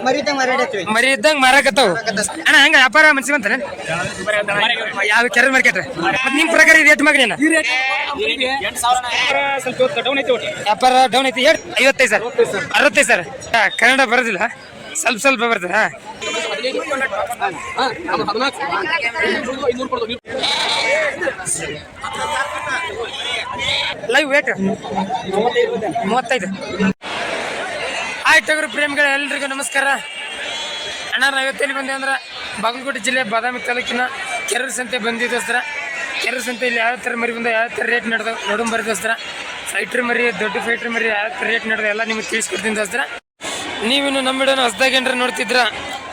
ಮರಿ ಇದ್ದಂಗ ಮಾರಾಕತ್ತಾವ ಅಣ್ಣ. ಹಂಗ ವ್ಯಾಪಾರ ಮನ್ಸಿವಂತಾನೆ ಯಾವ ಕೆರೆ ಮಾರ್ಕೆಟ್ ನಿಮ್ ಪ್ರಕಾರ ರೇಟ್ ಮಗನ ವ್ಯಾಪಾರ ಡೌನ್ ಐತಿ. 55 ಸರ್, 65 ಸರ್. ಕನ್ನಡ ಬರೋದಿಲ್ಲ, ಸ್ವಲ್ಪ ಸ್ವಲ್ಪ ಬರ್ತದ. Live weight 35. ಆಯ್ತು ಪ್ರೇಮಿಗಳ ಎಲ್ರಿಗೂ ನಮಸ್ಕಾರ. ಅಣ್ಣ ನಾವು ಇವತ್ತಲ್ಲಿ ಬಂದೆ ಅಂದ್ರೆ ಬಾಗಲಕೋಟೆ ಜಿಲ್ಲೆ ಬಾದಾಮಿ ತಾಲೂಕಿನ ಕೆರೂರು ಸಂತೆ ಬಂದಿದ್ದೋಸ್ಕರ. ಕೆರೂರು ಸಂತೆಯಲ್ಲಿ ಯಾವ ಥರ ಮರಿ ಬಂದ, ಯಾವ ಥರ ರೇಟ್ ನಡೆದ ನೋಡೋಣ ಬರೋದೋಸ್ಕರ. ಫೈಟ್ರ್ ಮರಿ, ದೊಡ್ಡ ಫೈಟ್ರ್ ಮರಿ ಯಾವ ಥರ ರೇಟ್ ನಡೆದ ಎಲ್ಲ ನಿಮಗೆ ತಿಳಿಸ್ಕೊಡ್ತೀನಿ ದೋಸ್ತರ. ನೀವಿನ್ನು ನಮ್ಮ ವಿಡಿಯೋನ ಹೊಸದಾಗಿ ಏನಾರ ನೋಡ್ತಿದ್ರ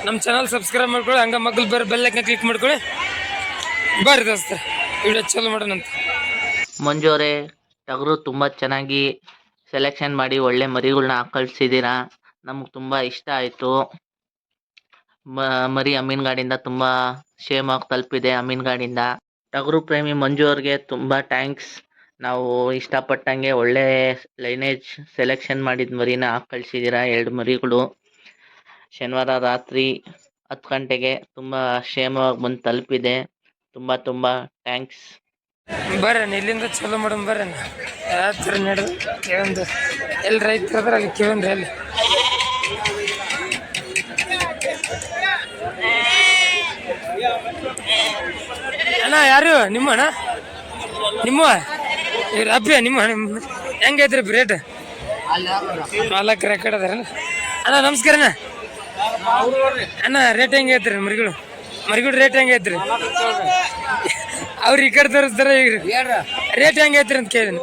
ನಮ್ಮ ಚಾನಲ್ ಸಬ್ಸ್ಕ್ರೈಬ್ ಮಾಡ್ಕೊಳ್ಳಿ, ಹಂಗೆ ಮಗ್ಳು ಬರೋ ಬೆಲ್ಲೈಕನ್ನ ಕ್ಲಿಕ್ ಮಾಡ್ಕೊಳ್ಳಿ. ಬರ್ರಿ ದೋಸ್ತರ ವಿಡಿಯೋ ಚಾಲು ಮಾಡೋಣ ಅಂತ. ಮಂಜು ಅವರೇ, ಟಗರು ತುಂಬ ಚೆನ್ನಾಗಿ ಸೆಲೆಕ್ಷನ್ ಮಾಡಿ ಒಳ್ಳೆ ಮರಿಗಳನ್ನ ಕಳಿಸಿದ್ದೀರಾ. ನಮ್ಗೆ ತುಂಬ ಇಷ್ಟ ಆಯಿತು. ಮರಿ ಅಮೀನ್ಗಾಡಿಂದ ತುಂಬ ಕ್ಷೇಮವಾಗಿ ತಲುಪಿದೆ. ಅಮೀನ್ಗಾಡಿಂದ ಟಗರು ಪ್ರೇಮಿ ಮಂಜು ಅವ್ರಿಗೆ ತುಂಬ ಥ್ಯಾಂಕ್ಸ್. ನಾವು ಇಷ್ಟಪಟ್ಟಂಗೆ ಒಳ್ಳೆ ಲೈನೇಜ್ ಸೆಲೆಕ್ಷನ್ ಮಾಡಿದ ಮರಿನ ಕಳಿಸಿದ್ದೀರಾ. 2 ಮರಿಗಳು ಶನಿವಾರ ರಾತ್ರಿ 10 ಗಂಟೆಗೆ ತುಂಬ ಕ್ಷೇಮವಾಗಿ ಬಂದು ತಲುಪಿದೆ. ತುಂಬ ತುಂಬ ಥ್ಯಾಂಕ್ಸ್. ಬರ್ರಣ್ಣ ಇಲ್ಲಿಂದ ಚಲೋ ಮಾಡೋಣ. ಬರ್ರಣ್ಣ ಯಾವ ಥರ ನಡೆದು ಕೇಳೊಂದು ಎಲ್ಲಿ ರೈತರು ಅದ್ರ ಅಲ್ಲಿ ಕೇಳೊಂದ್ರಿ. ಅಲ್ಲಿ ಅಣ್ಣ ಯಾರು ನಿಮ್ಮ ಅಣ್ಣ? ನಿಮ್ಮ ಇವ್ರ ಅಬ್ಬಿ ನಿಮ್ಮ ಹೆಂಗೈತ್ರಿ ರೇಟ್? ನಾಲ್ಕು ರೆಕಾರ್ಡ್ ಅದಾರಣ್ಣ. ಅಣ್ಣ ನಮಸ್ಕಾರ ಅಣ್ಣ. ಅಣ್ಣ ರೇಟ್ ಹೆಂಗೆ ಐತ್ರಿ ಮರಿಗಳು? ಮರಿಗಳು ರೇಟ್ ಹೆಂಗೆ ಐತ್ರಿ? ಅವ್ರು ಈ ಕಡೆ ತೋರಿಸ್ತಾರ. ಈಗ ರೇಟ್ ಹೆಂಗೆ ಐತ್ರಿ ಅಂತ ಕೇಳಿದೀನಿ.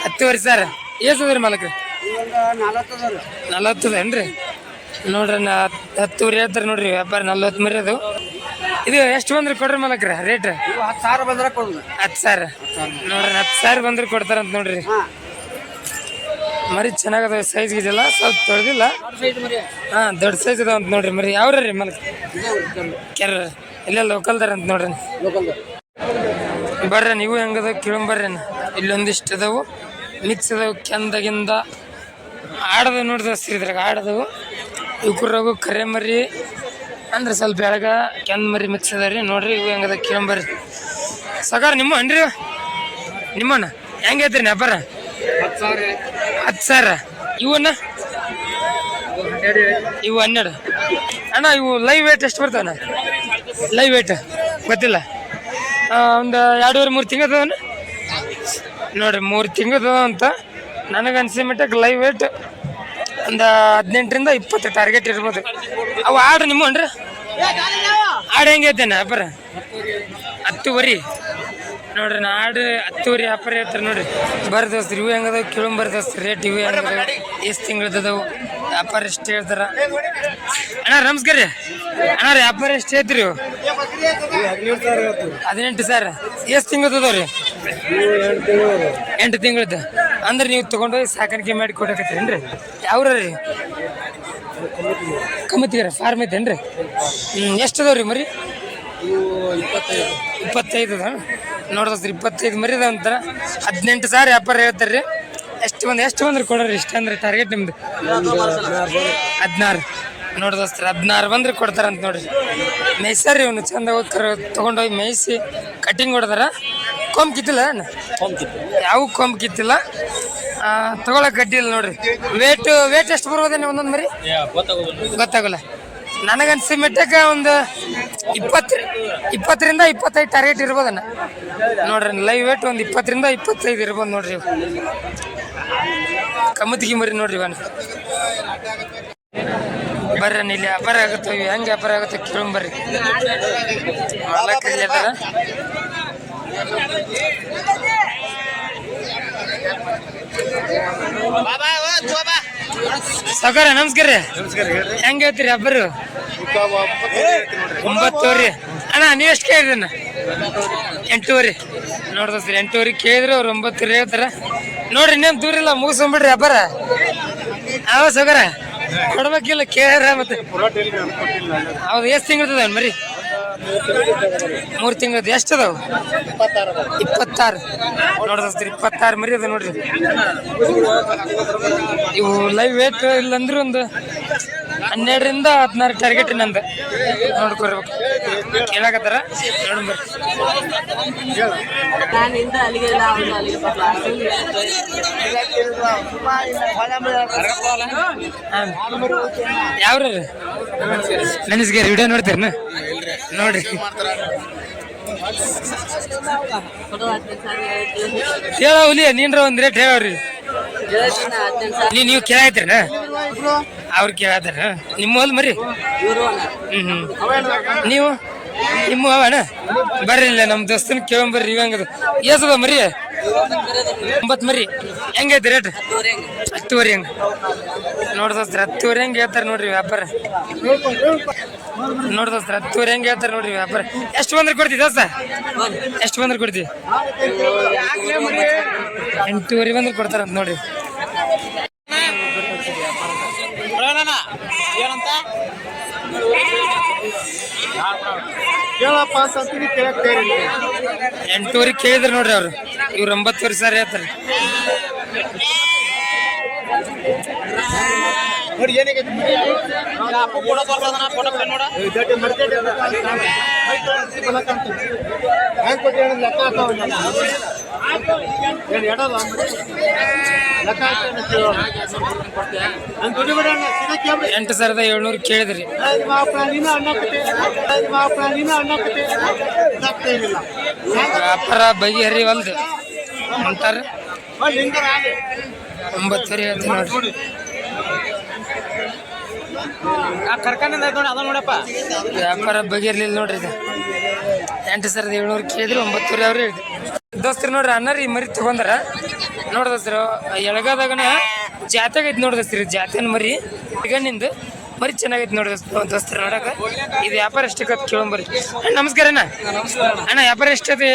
10,000 ಸರ್. ಎಷ್ಟದ್ರಿ ಮಾಲಕ್ರಿ? 40 ಏನ್ರಿ? ನೋಡ್ರಿ 10,000 ಹೇಳ್ತಾರೆ ನೋಡ್ರಿ. ವ್ಯಾಪಾರ 40 ಮರಿ ಅದು. ಇದು ಎಷ್ಟು ಬಂದ್ರೆ ಕೊಡ್ರಿ ಮಾಲಕ್ರ ರೇಟ್? 10,000 ಬಂದ್ರೆ ಕೊಡ್ರಿ. 10,000 ನೋಡ್ರಿ. 10,000 ಬಂದ್ರೆ ಕೊಡ್ತಾರಂತ ನೋಡ್ರಿ. ಮರಿ ಚೆನ್ನಾಗದ, ಸೈಜ್ ಇದೆಲ್ಲ ಸ್ವಲ್ಪ ತೊಳೆದಿಲ್ಲ. ಹಾಂ ದೊಡ್ಡ ಸೈಜ್ ಅದಾವ ಅಂತ ನೋಡ್ರಿ ಮರಿ. ಯಾವ್ರಿ ಮಲಕ್? ಕೆರ ಇಲ್ಲೇ ಲೋಕಲ್ದಾರ ಅಂತ ನೋಡ್ರಿ. ಬರ್ರಿ ನೀವು ಹೆಂಗದ ಕೇಳಂಬರ್ರಿ. ಇಲ್ಲೊಂದಿಷ್ಟು ಅದಾವು ಮಿಕ್ಸ್ ಅದಾವು. ಕೆಂದಾಗಿಂದ ಆಡದ ನೋಡ್ದ ಇದ್ರಾಗ ಆಡದವು. ಇವ್ಕುರಾಗು ಕರೆ ಮರಿ ಅಂದ್ರೆ ಸ್ವಲ್ಪ ಬೆಳಗ ಕೆಂದ ಮರಿ ಮಿಕ್ಸ್ ಅದಾವ್ರಿ. ನೋಡ್ರಿ ಇವು ಹೆಂಗದ ಕೇಳಂಬರ್ರಿ. ಸಗಾರ ನಿಮ್ಮ ಅನ್ರಿ ನಿಮ್ಮಣ್ಣ ಹೆಂಗೈತ್ರಿ ವ್ಯಾಪಾರ? 10,000. ಇವನ್ನ ಇವು 12. ಅಣ್ಣ ಇವು ಲೈವ್ ವೇಟ್ ಎಷ್ಟು ಬರ್ತಾವಣ್ಣ? ಲೈವ್ ವೇಟ್ ಗೊತ್ತಿಲ್ಲ. ಒಂದು 2.5-3 ತಿಂಗಳದವನ್ನ ನೋಡ್ರಿ. 3 ತಿಂಗಳದ ಅಂತ ನನಗೆ ಅನ್ಸಿ ಮಟ್ಟಕ್ಕೆ ಲೈವ್ ವೇಟ್ ಒಂದು 18ರಿಂದ 20 ಟಾರ್ಗೆಟ್ ಇರ್ಬೋದು. ಅವು ಆಡು ನಿಮ್ಮ ಅನ್ರಿ ಆಡು ಹೆಂಗೆ ಐತೇನ ವ್ಯಾಪಾರ? 10,000 ನೋಡ್ರಿ. ಆಡು 10,000 ವ್ಯಾಪಾರ ಹೇಳ್ತಾರೆ ನೋಡ್ರಿ. ಬರ್ದೋಸ್ತ್ರಿ ಇವು ಹೆಂಗದಾವ ಕೇಳಂಬರ್ದೋಸ್ತ್ರಿ ರೇಟ್. ಇವು ಹೆಂಗದಾವ ಎಷ್ಟು ತಿಂಗಳದವು ವ್ಯಾಪಾರ ಎಷ್ಟು ಹೇಳ್ತಾರ? ಅಣ್ಣ ನಮಸ್ಕಾರ ರೀ. ಅಣ್ಣ ರೀ ವ್ಯಾಪಾರ ಎಷ್ಟು ಹೇಳ್ತೀರಿ? 18,000. ಎಷ್ಟು ತಿಂಗಳದವ್ರಿ? 8 ತಿಂಗಳದ. ಅಂದ್ರೆ ನೀವು ತೊಗೊಂಡೋಗಿ ಸಾಕಾಣಿಕೆ ಮಾಡಿ ಕೊಡಕತ್ತೀರೇನ್ರಿ? ಯಾವ್ರ ರೀ? ಕಮ್ಮತ್ತಿಗಾರ ಫಾರ್ಮ್ ಐತೇನ್ರಿ? ಎಷ್ಟು ಅದಾವ್ರಿ ಮರಿ? 25 ಅದ ನೋಡ್ದಸ್ರಿ. 25 ಮರಿ ಅದಾವ ಅಂತಾರ. 18,000 ವ್ಯಾಪಾರ ಹೇಳ್ತಾರೆ ರೀ. ಎಷ್ಟು ಬಂದ್ರೆ ಕೊಡ್ರಿ ಇಷ್ಟ ಅಂದ್ರೆ ಟಾರ್ಗೆಟ್ ನಿಮ್ದು? 16 ನೋಡ್ದಸ್ರಿ. 16 ಬಂದ್ರೆ ಕೊಡ್ತಾರಂತ ನೋಡ್ರಿ. ಮೇಯ್ಸಾರಿ ಇವನು ಚಂದ ಹೋಗಿ ತೊಗೊಂಡೋಗಿ ಮೇಯಿಸಿ ಕಟಿಂಗ್ ಹೊಡೆದಾರ. ಕೊಂಬ್ ಕಿತ್ತಿಲ್ಲ ಅಣ್ಣ? ಯಾವ ಕೊಂಬ್ ಕಿತ್ತಿಲ್ಲ. ತಗೊಳಕ್ ಗಡ್ಡಿ ಇಲ್ಲ ನೋಡ್ರಿ. ವೇಟ್ ಎಷ್ಟು ಬರ್ಬೋದೇನೆ ಒಂದೊಂದು ಮರಿ? ಗೊತ್ತಾಗಲ್ಲ. ನನಗನ್ಸಿ ಮೆಟ್ಟಕ್ಕೆ ಒಂದು 20ರಿಂದ 25 ಟಾರ್ಗೆಟ್ ಇರ್ಬೋದಣ್ಣ ನೋಡ್ರಿ. ಲೈವ್ ವೇಟ್ ಒಂದು 20ರಿಂದ 25 ಇರ್ಬೋದು ನೋಡ್ರಿ. ಕಮ್ಮತ್ತಿಗೆ ಮರಿ ನೋಡ್ರಿ ಇವನ್. ಬರ್ರಿ ಇಲ್ಲಿ ವ್ಯಾಪಾರ ಆಗುತ್ತೆ. ಹೆಂಗೆ ವ್ಯಾಪಾರ ಆಗುತ್ತೆ ಕೇಳಂಬರ್ರಿ. ಮಾಲಕಲ್ಲಿ ಅದಾರ. ಸೌಕರ್ಯ ನಮಸ್ಕಾರ ರೀ. ಹೆಂಗ ಐತ್ರಿ ಹಬ್ಬರು? 9,000 ಅಣ್ಣ. ನೀವು ಎಷ್ಟು ಕೇಳಿದ್ರಣ್ಣ? 8,000 ನೋಡ್ದಸ್ರಿ. 8,000 ಕೇಳಿದ್ರು ಅವ್ರು 9,000 ಹೇಳ್ತಾರ ನೋಡ್ರಿ. ಇನ್ನೇನು ದೂರ ಇಲ್ಲ, ಮುಗಿಸ್ಕೊಂಬಿಡ್ರಿ ಹಬ್ಬರ. ಅವ ಸೌಕರ್ಯ ಕೊಡ್ಬೇಕಿಲ್ಲ ಕೇಳ್ಯಾರ. ಮತ್ತೆ ಹೌದು ಎಷ್ಟು ತಿಂಗಳದ ಮರಿ? 3 ತಿಂಗಳದ್ದು ಎಷ್ಟು ಅದಾವು? 26 ನೋಡ್ರಿ 26 ಮರಿ ಅದ ನೋಡ್ರಿ. ಇವು ಲೈವ್ ವೇಟ್ ಇಲ್ಲಂದ್ರೆ ಒಂದು 12ರಿಂದ 16 ಟಾರ್ಗೆಟ್ ನಂದು ನೋಡ್ಕೊರ್ಬೇಕು. ಕೇಳಾಕತ್ತಾರ ನೋಡ್ಬರ್ರಿ. ಯಾವ್ರಿ ನೆನೆಸ್ಗೇರಿ ವಿಡಿಯೋ ನೋಡ್ತೀರನ ನೋಡ್ರಿ. ಹೇಳ ಹುಲಿ ನೀನ್ರ ಒಂದ್ ರೇಟ್ ಹೇಳವ್ರಿ. ನೀವು ಕೇಳಾಯ್ತೀರನ ಅವ್ರು ಕೇಳತ್ತಾರ ನಿಮ್ಮ ಹೊಲ್ ಮರಿ? ನೀವು ನಿಮ್ಮ ಅವಣ್ಣ ಬರ್ರಿ ಇಲ್ಲ ನಮ್ಮ ದೋಸ್ತನ ಕೇಳಂಬರ್ರಿ. ಇವಂಗದ ಏಸದ ಮರಿ? 9 ಮರಿ. ಹೆಂಗೈತಿ ರೇಟ್? 10ವರೆ ಹಂಗ ನೋಡ್ದೋಸ್ತ್ರ 10ವರೆ ಹೆಂಗೆ ಹೇಳ್ತಾರೆ ನೋಡ್ರಿ ವ್ಯಾಪಾರ. ನೋಡ್ದೋಸ್ತ್ರ 10ವರೆ ಹೆಂಗೆ ಹೇಳ್ತಾರೆ ನೋಡ್ರಿ ವ್ಯಾಪಾರ. ಎಷ್ಟು ಬಂದ್ರೆ ಕೊಡ್ತೀವಿ ದೋಸ್ತ? ಎಷ್ಟು ಬಂದ್ರೆ ಕೊಡ್ತೀವಿ? 8ವರೆ ಬಂದ್ರೆ ಕೊಡ್ತಾರಂತ ನೋಡ್ರಿ. ಏನಂತ ಕೇಳಪ್ಪ ಅಂತೀನಿ ಕೇಳಕ್ 8ವರೆ ಕೇಳಿದ್ರು ನೋಡ್ರಿ ಅವ್ರು. ಇವ್ರು 9ವರೆ ಸರ್ ಹೇಳ್ತಾರೆ. ನೋಡಿ ಏನಾಗೈತಿ ಅಪ್ಪ ಫೋಟೋ ತೋರ್ಸೋದನ ಫೋಟೋ ನೋಡ ಹ್ಯಾಂಗ್ ಕೊಟ್ಟಿ ಲೆಕ್ಕ ಹಾಕವಲ್ಲ ಏನು ಎಡಲ್ಲ ಲೆಕ್ಕ ಹಾಕಿ ದುಡ್ಡು ಬಿಡೋಣ 8,700 ಕೇಳಿದ್ರಿ. ವ್ಯಾಪಾರ ಬಗೆಹರಿವಲ್ದು ಅಂತಾರೆ. 9ವರೆ ಹೇಳ್ತೀನಿ ನೋಡ್ರಿ. ಕರ್ಕಂಡ್ ನೋಡಿ ಅದ ನೋಡಪ್ಪ ವ್ಯಾಪಾರ ಬಗೆಹರ್ಲಿಲ್ಲ ನೋಡ್ರಿ. ಇದು 8,700 ಕೇಳಿದ್ರು 9ವರೆ ಅವ್ರು ಹೇಳಿದ್ರು. ದೋಸ್ತರು ನೋಡ್ರಿ ಅನ್ನಾರ ಈ ಮರಿ ತಗೊಂಡಾರ ನೋಡ್ದೋಸ್ರು. ಎಳಗದಾಗನ ಜಾತ್ಯಾಗೈತಿ ನೋಡ್ದೋಸ್ರಿ. ಜಾತ್ಯನ ಮರಿ ಗಣ್ಣಿಂದು ಮರಿ ಚೆನ್ನಾಗೈತಿ ನೋಡ್ದೋಸ್ತರ ನೋಡಕ. ಇದು ವ್ಯಾಪಾರ ಎಷ್ಟಕ್ಕೆ ಕೇಳಂಬರ್ರಿ. ನಮಸ್ಕಾರ ಅಣ್ಣ. ಅಣ್ಣ ವ್ಯಾಪಾರ ಎಷ್ಟಕ್ಕೆ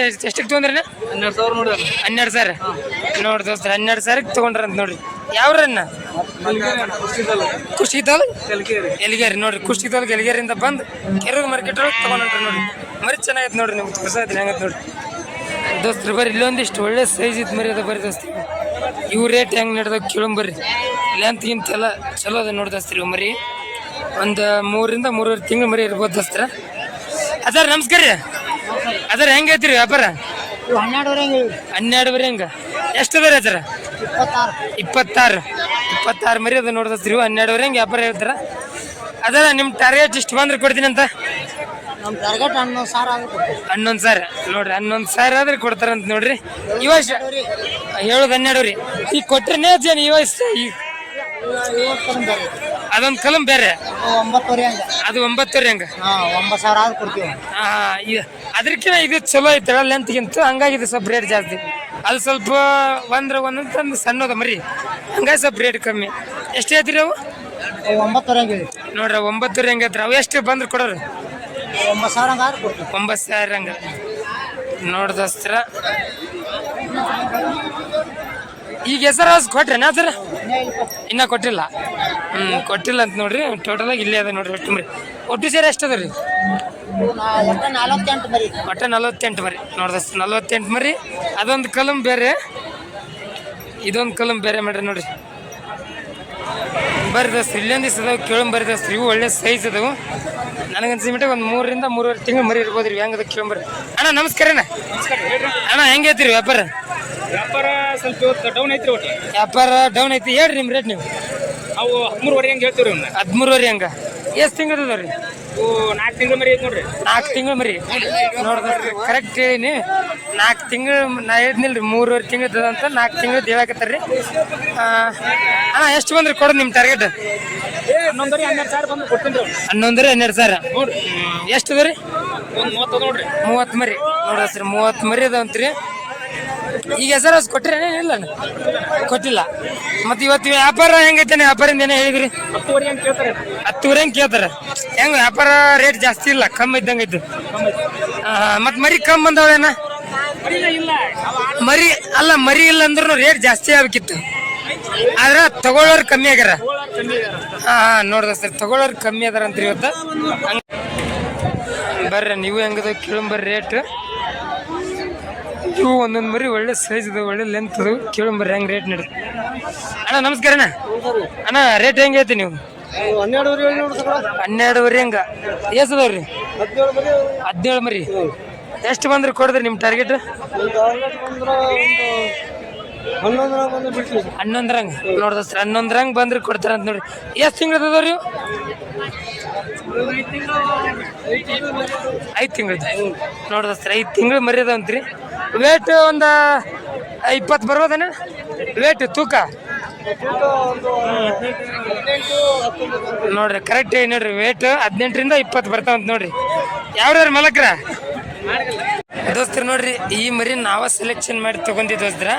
ತೊಗೊಂಡ್ರಣ್ಣ? 12,000 ನೋಡ್ದೋಸ್ತರ 12,000ಕ್ಕೆ ತೊಗೊಂಡ್ರಂತ ನೋಡ್ರಿ. ಯಾವ್ರನ್ನ? ಕುಷ್ಟಿತಾಲ್ ಎಲಿಗೇರಿ ನೋಡ್ರಿ. ಕುಷ್ಟಿತಾಲ್ ಎಲಿಗೇರಿಯಿಂದ ಬಂದು ಕೆರೂರು ಮಾರ್ಕೆಟ್ ಒಳಗೆ ತೊಗೊಂಡ್ರಿ ನೋಡ್ರಿ. ಮರಿ ಚೆನ್ನಾಗೈತೆ ನೋಡ್ರಿ. ನಿಮ್ಗೆ ತೋರ್ಸೈತಿ ಹೆಂಗೈತೆ ನೋಡ್ರಿ ದೋಸ್ತ್ರು. ಬರ್ರಿ ಇಲ್ಲೊಂದಿಷ್ಟು ಒಳ್ಳೆ ಸೈಜ್ ಇತ್ತು ಮರಿ ಅದ ಬರ್ರಿ ದೋಸ್ತಿ. ಇವು ರೇಟ್ ಹೆಂಗೆ ನಡೆದಾಗ ಕೇಳಂಬರ್ರಿ. ಲೆಂತ್ ಗಿಂತೆಲ್ಲ ಚಲೋ ಅದ ನೋಡ್ದೋಸ್ತ್ರಿ. ಇವು ಮರಿ ಒಂದು 3ರಿಂದ 3.5 ತಿಂಗಳು ಮರಿ ಇರ್ಬೋದು ದೋಸ್ತರ. ಅದಾರ ನಮಸ್ಕಾರ ರೀ. ಅದಾರ ಹೆಂಗೆ ಐತ್ರಿ ವ್ಯಾಪಾರ? 12ವರೆ ಹಂಗೆ. ಎಷ್ಟು ಅದ ರೀ ಅದರ? 26 ಮರಿ ಅದ ನೋಡ್ದೋಸ್ತ್ರಿ. 12ವರೆ ಹಂಗೆ ವ್ಯಾಪಾರ ಹೇಳ್ತಾರ. ಅದರ ನಿಮ್ಮ ಟಾರ್ಗೆಟ್ ಇಷ್ಟು ಬಂದ್ರೆ ಕೊಡ್ತೀನಿ ಅಂತ? 11,000 ನೋಡ್ರಿ. 11,000 ಆದ್ರೆ ಕೊಡ್ತಾರಂತ ನೋಡ್ರಿ. ಈ ವರ್ಷ ಹೇಳೋದು 12ವರೆ. ಈಗ ಕೊಟ್ರೇನೆ ಜನ ಈ ವಯಸ್ಸ. ಈಗ ಅದೊಂದು ಕಲಂ ಬೇರೆ. ಅದು 9ವರೆ ಹಂಗ. 9,000 ಕೊಡ್ತೀವಿ. ಅದಕ್ಕಿಂತ ಇದು ಚಲೋ ಐತೆ ಲೆಂತ್ಗಿಂತ. ಹಂಗಾಗಿ ಇದು ಸ್ವಲ್ಪ ರೇಟ್ ಜಾಸ್ತಿ. ಅದು ಸ್ವಲ್ಪ ಒಂದೊಂದು ಸಣ್ಣದ ಮರಿ ಹಂಗಾಗಿ ಸ್ವಲ್ಪ ರೇಟ್ ಕಮ್ಮಿ. ಎಷ್ಟು ಹೇಳ್ತೀರಿ ಅವು? 9,000 ನೋಡ್ರಿ 9ವರೆ ಹೆಂಗೆ ಐತ್ರಿ. ಅವು ಎಷ್ಟು ಬಂದ್ರೆ ಕೊಡೋರು? 9,000 ಹಂಗ ನೋಡ್ದಸ್ತ್ರ. ಈಗ ಹೆಸರು ಕೊಟ್ರಿ ಸರ? ಇನ್ನ ಕೊಟ್ಟಿಲ್ಲ. ಕೊಟ್ಟಿಲ್ಲ ಅಂತ ನೋಡ್ರಿ. ಟೋಟಲಾಗಿ ಇಲ್ಲೇ ಅದ ನೋಡ್ರಿ. ಒಟ್ಟು ಮರಿ ಒಟ್ಟು ಸೇರಿ ಎಷ್ಟು ಅದ ರೀ? ಒಟ್ಟು 48 ಮರಿ ನೋಡ್ದಸ್ತ್ರ. 48 ಮರಿ. ಅದೊಂದು ಕಲಂ ಬೇರೆ, ಇದೊಂದು ಕಲಂ ಬೇರೆ ಮಾಡ್ರಿ ನೋಡ್ರಿ. ಬರ್ರಿ ದೋಸ್ತ್ರಿ ಇಲ್ಲೊಂದು ದಿವಸ ಅದಾವ ಕೇಳಂಬರ್ರಿ ದೋಸ್ತ್ರಿ. ಇವು ಒಳ್ಳೆ ಸೈಜ್ ಅದಾವು. ನನಗನ್ಸಿಮಟ್ಟ ಒಂದು 3ರಿಂದ 3.5 ತಿಂಗಳು ಮರಿ ಇರ್ಬೋದು ರೀ. ಹೆಂಗದ ಕೇಳಂಬರ್ರಿ. ಅಣ್ಣ ನಮಸ್ಕಾರ ಅಣ್ಣ. ಅಣ್ಣ ಹೆಂಗೆ ಐತ್ರಿ ವ್ಯಾಪಾರ? ವ್ಯಾಪಾರ ಸ್ವಲ್ಪ ಡೌನ್ ಐತ್ರಿ. ಒಟ್ಟು ವ್ಯಾಪಾರ ಡೌನ್ ಐತಿ. ಹೇಳ್ರಿ ನಿಮ್ಮ ರೇಟ್ ನೀವು. ಅವು 13ವರೆ ಹಂಗೆ ಹೇಳ್ತೀವಿ. 13ವರೆ ಹಂಗ. ಎಷ್ಟು ತಿಂಗಳು ಅದಾವ ರೀ? 4 ತಿಂಗಳು ಮರಿ ಐತಿ ನೋಡ್ರಿ. 4 ತಿಂಗಳು ಮರಿ ನೋಡ್ರಿ. ಕರೆಕ್ಟ್ ಹೇಳಿನಿ. 4 ತಿಂಗಳು ನಾ ಹೇಳಿದ್ನಿಲ್ರಿ. 3.5 ತಿಂಗಳು ಅಂತ 4 ತಿಂಗಳು ಹೇಳಕತ್ತಾರ ರೀ. ಅಣ್ಣ ಎಷ್ಟು ಬಂದ್ರೆ ಕೊಡೋದು ನಿಮ್ಮ ಟಾರ್ಗೆಟ್? 11,000 ಬಂದು ಕೊಡ್ತೀನಿ ರೀ. 12,000 ನೋಡ್ರಿ. ಎಷ್ಟು ಅದ ರೀ? 30 ನೋಡ್ರಿ. 30 ಮರಿ ನೋಡ್ರಿ. 30 ಮರಿ ಅದಾವಂತ್ರಿ. ಈಗ ಹೆಸರು ಕೊಟ್ಟಿರ ಇಲ್ಲ? ಕೊಟ್ಟಿಲ್ಲ. ಮತ್ತೆ ಇವತ್ತು ವ್ಯಾಪಾರ ಹೆಂಗೈತೆ? ವ್ಯಾಪಾರಿಂದ ಏನೋ ಹೇಳಿದ್ರಿ? 10ವರೆ ಹಂಗೆ ಕೇಳ್ತಾರೆ. 10ವರೆ ಹಂಗೆ ಕೇಳ್ತಾರೆ. ಹೆಂಗ ವ್ಯಾಪಾರ ರೇಟ್ ಜಾಸ್ತಿ ಇಲ್ಲ, ಕಮ್ಮಿ ಇದ್ದಂಗೆ ಐತೆ. ಮತ್ತೆ ಮರಿ ಕಮ್ಮಿ ಬಂದವಳೇನ? ಮರಿ ಅಲ್ಲ, ಮರಿ ಇಲ್ಲ ಅಂದ್ರೂ ರೇಟ್ ಜಾಸ್ತಿ ಆಗ್ಬೇಕಿತ್ತು. ಆದ್ರೆ ತಗೊಳ್ಳೋರು ಕಮ್ಮಿ ಆಗ್ಯಾರ. ನೋಡ್ದ ಸರ್ ತಗೊಳ್ಳೋರು ಕಮ್ಮಿ ಅದಾರ ಅಂತ ಇವತ್ತು. ಬರ್ರಿ ನೀವು ಹೆಂಗದ ಕೇಳಂಬರ್ರಿ ರೇಟ್. ಇವು ಒಂದೊಂದು ಮರಿ ಒಳ್ಳೆ ಸೈಜ್ ಅದು, ಒಳ್ಳೆ ಲೆಂತ್ ಅದು. ಕೇಳಂಬರ್ರಿ ಹೆಂಗೆ ರೇಟ್ ನಡಿ. ಅಣ್ಣ ನಮಸ್ಕಾರ ಅಣ್ಣ. ಅಣ್ಣ ರೇಟ್ ಹೆಂಗೆ ಐತಿ ನೀವು? 12,500 ಹೆಂಗ ಎಷ್ಟು ಅದಾವ್ರಿ? 17 ಮರಿ. ಎಷ್ಟು ಬಂದ್ರೆ ಕೊಡಿದ್ರಿ ನಿಮ್ಮ ಟಾರ್ಗೆಟ್? 11 ನೋಡ್ದಸ್ರಿ 11 ಬಂದ್ರೆ ಕೊಡ್ತಾರ ಅಂತ ನೋಡ್ರಿ. ಎಷ್ಟು ತಿಂಗಳು ಅದಾವ್ರಿ? 5 ತಿಂಗಳದ ನೋಡ್ದಸ್ರಿ 5 ತಿಂಗಳು ಮರಿ ಅದಾವಂತ್ರಿ. ವೇಟ್ ಒಂದು 20 ಬರ್ಬೋದೇನ ವೇಟ್ ತೂಕ? ನೋಡ್ರಿ ಕರೆಕ್ಟ್ ನೋಡ್ರಿ ವೇಟ್ 18ರಿಂದ 20 ಬರ್ತಾವಂತ ನೋಡ್ರಿ. ಯಾವ್ಯಾರು ಮಲಕ್ರ ದೋಸ್ತರ ನೋಡ್ರಿ ಈ ಮರಿ ನಾವ ಸೆಲೆಕ್ಷನ್ ಮಾಡಿ ತಗೊಂಡಿದ್ದು ದೋಸ್ತ್ರ.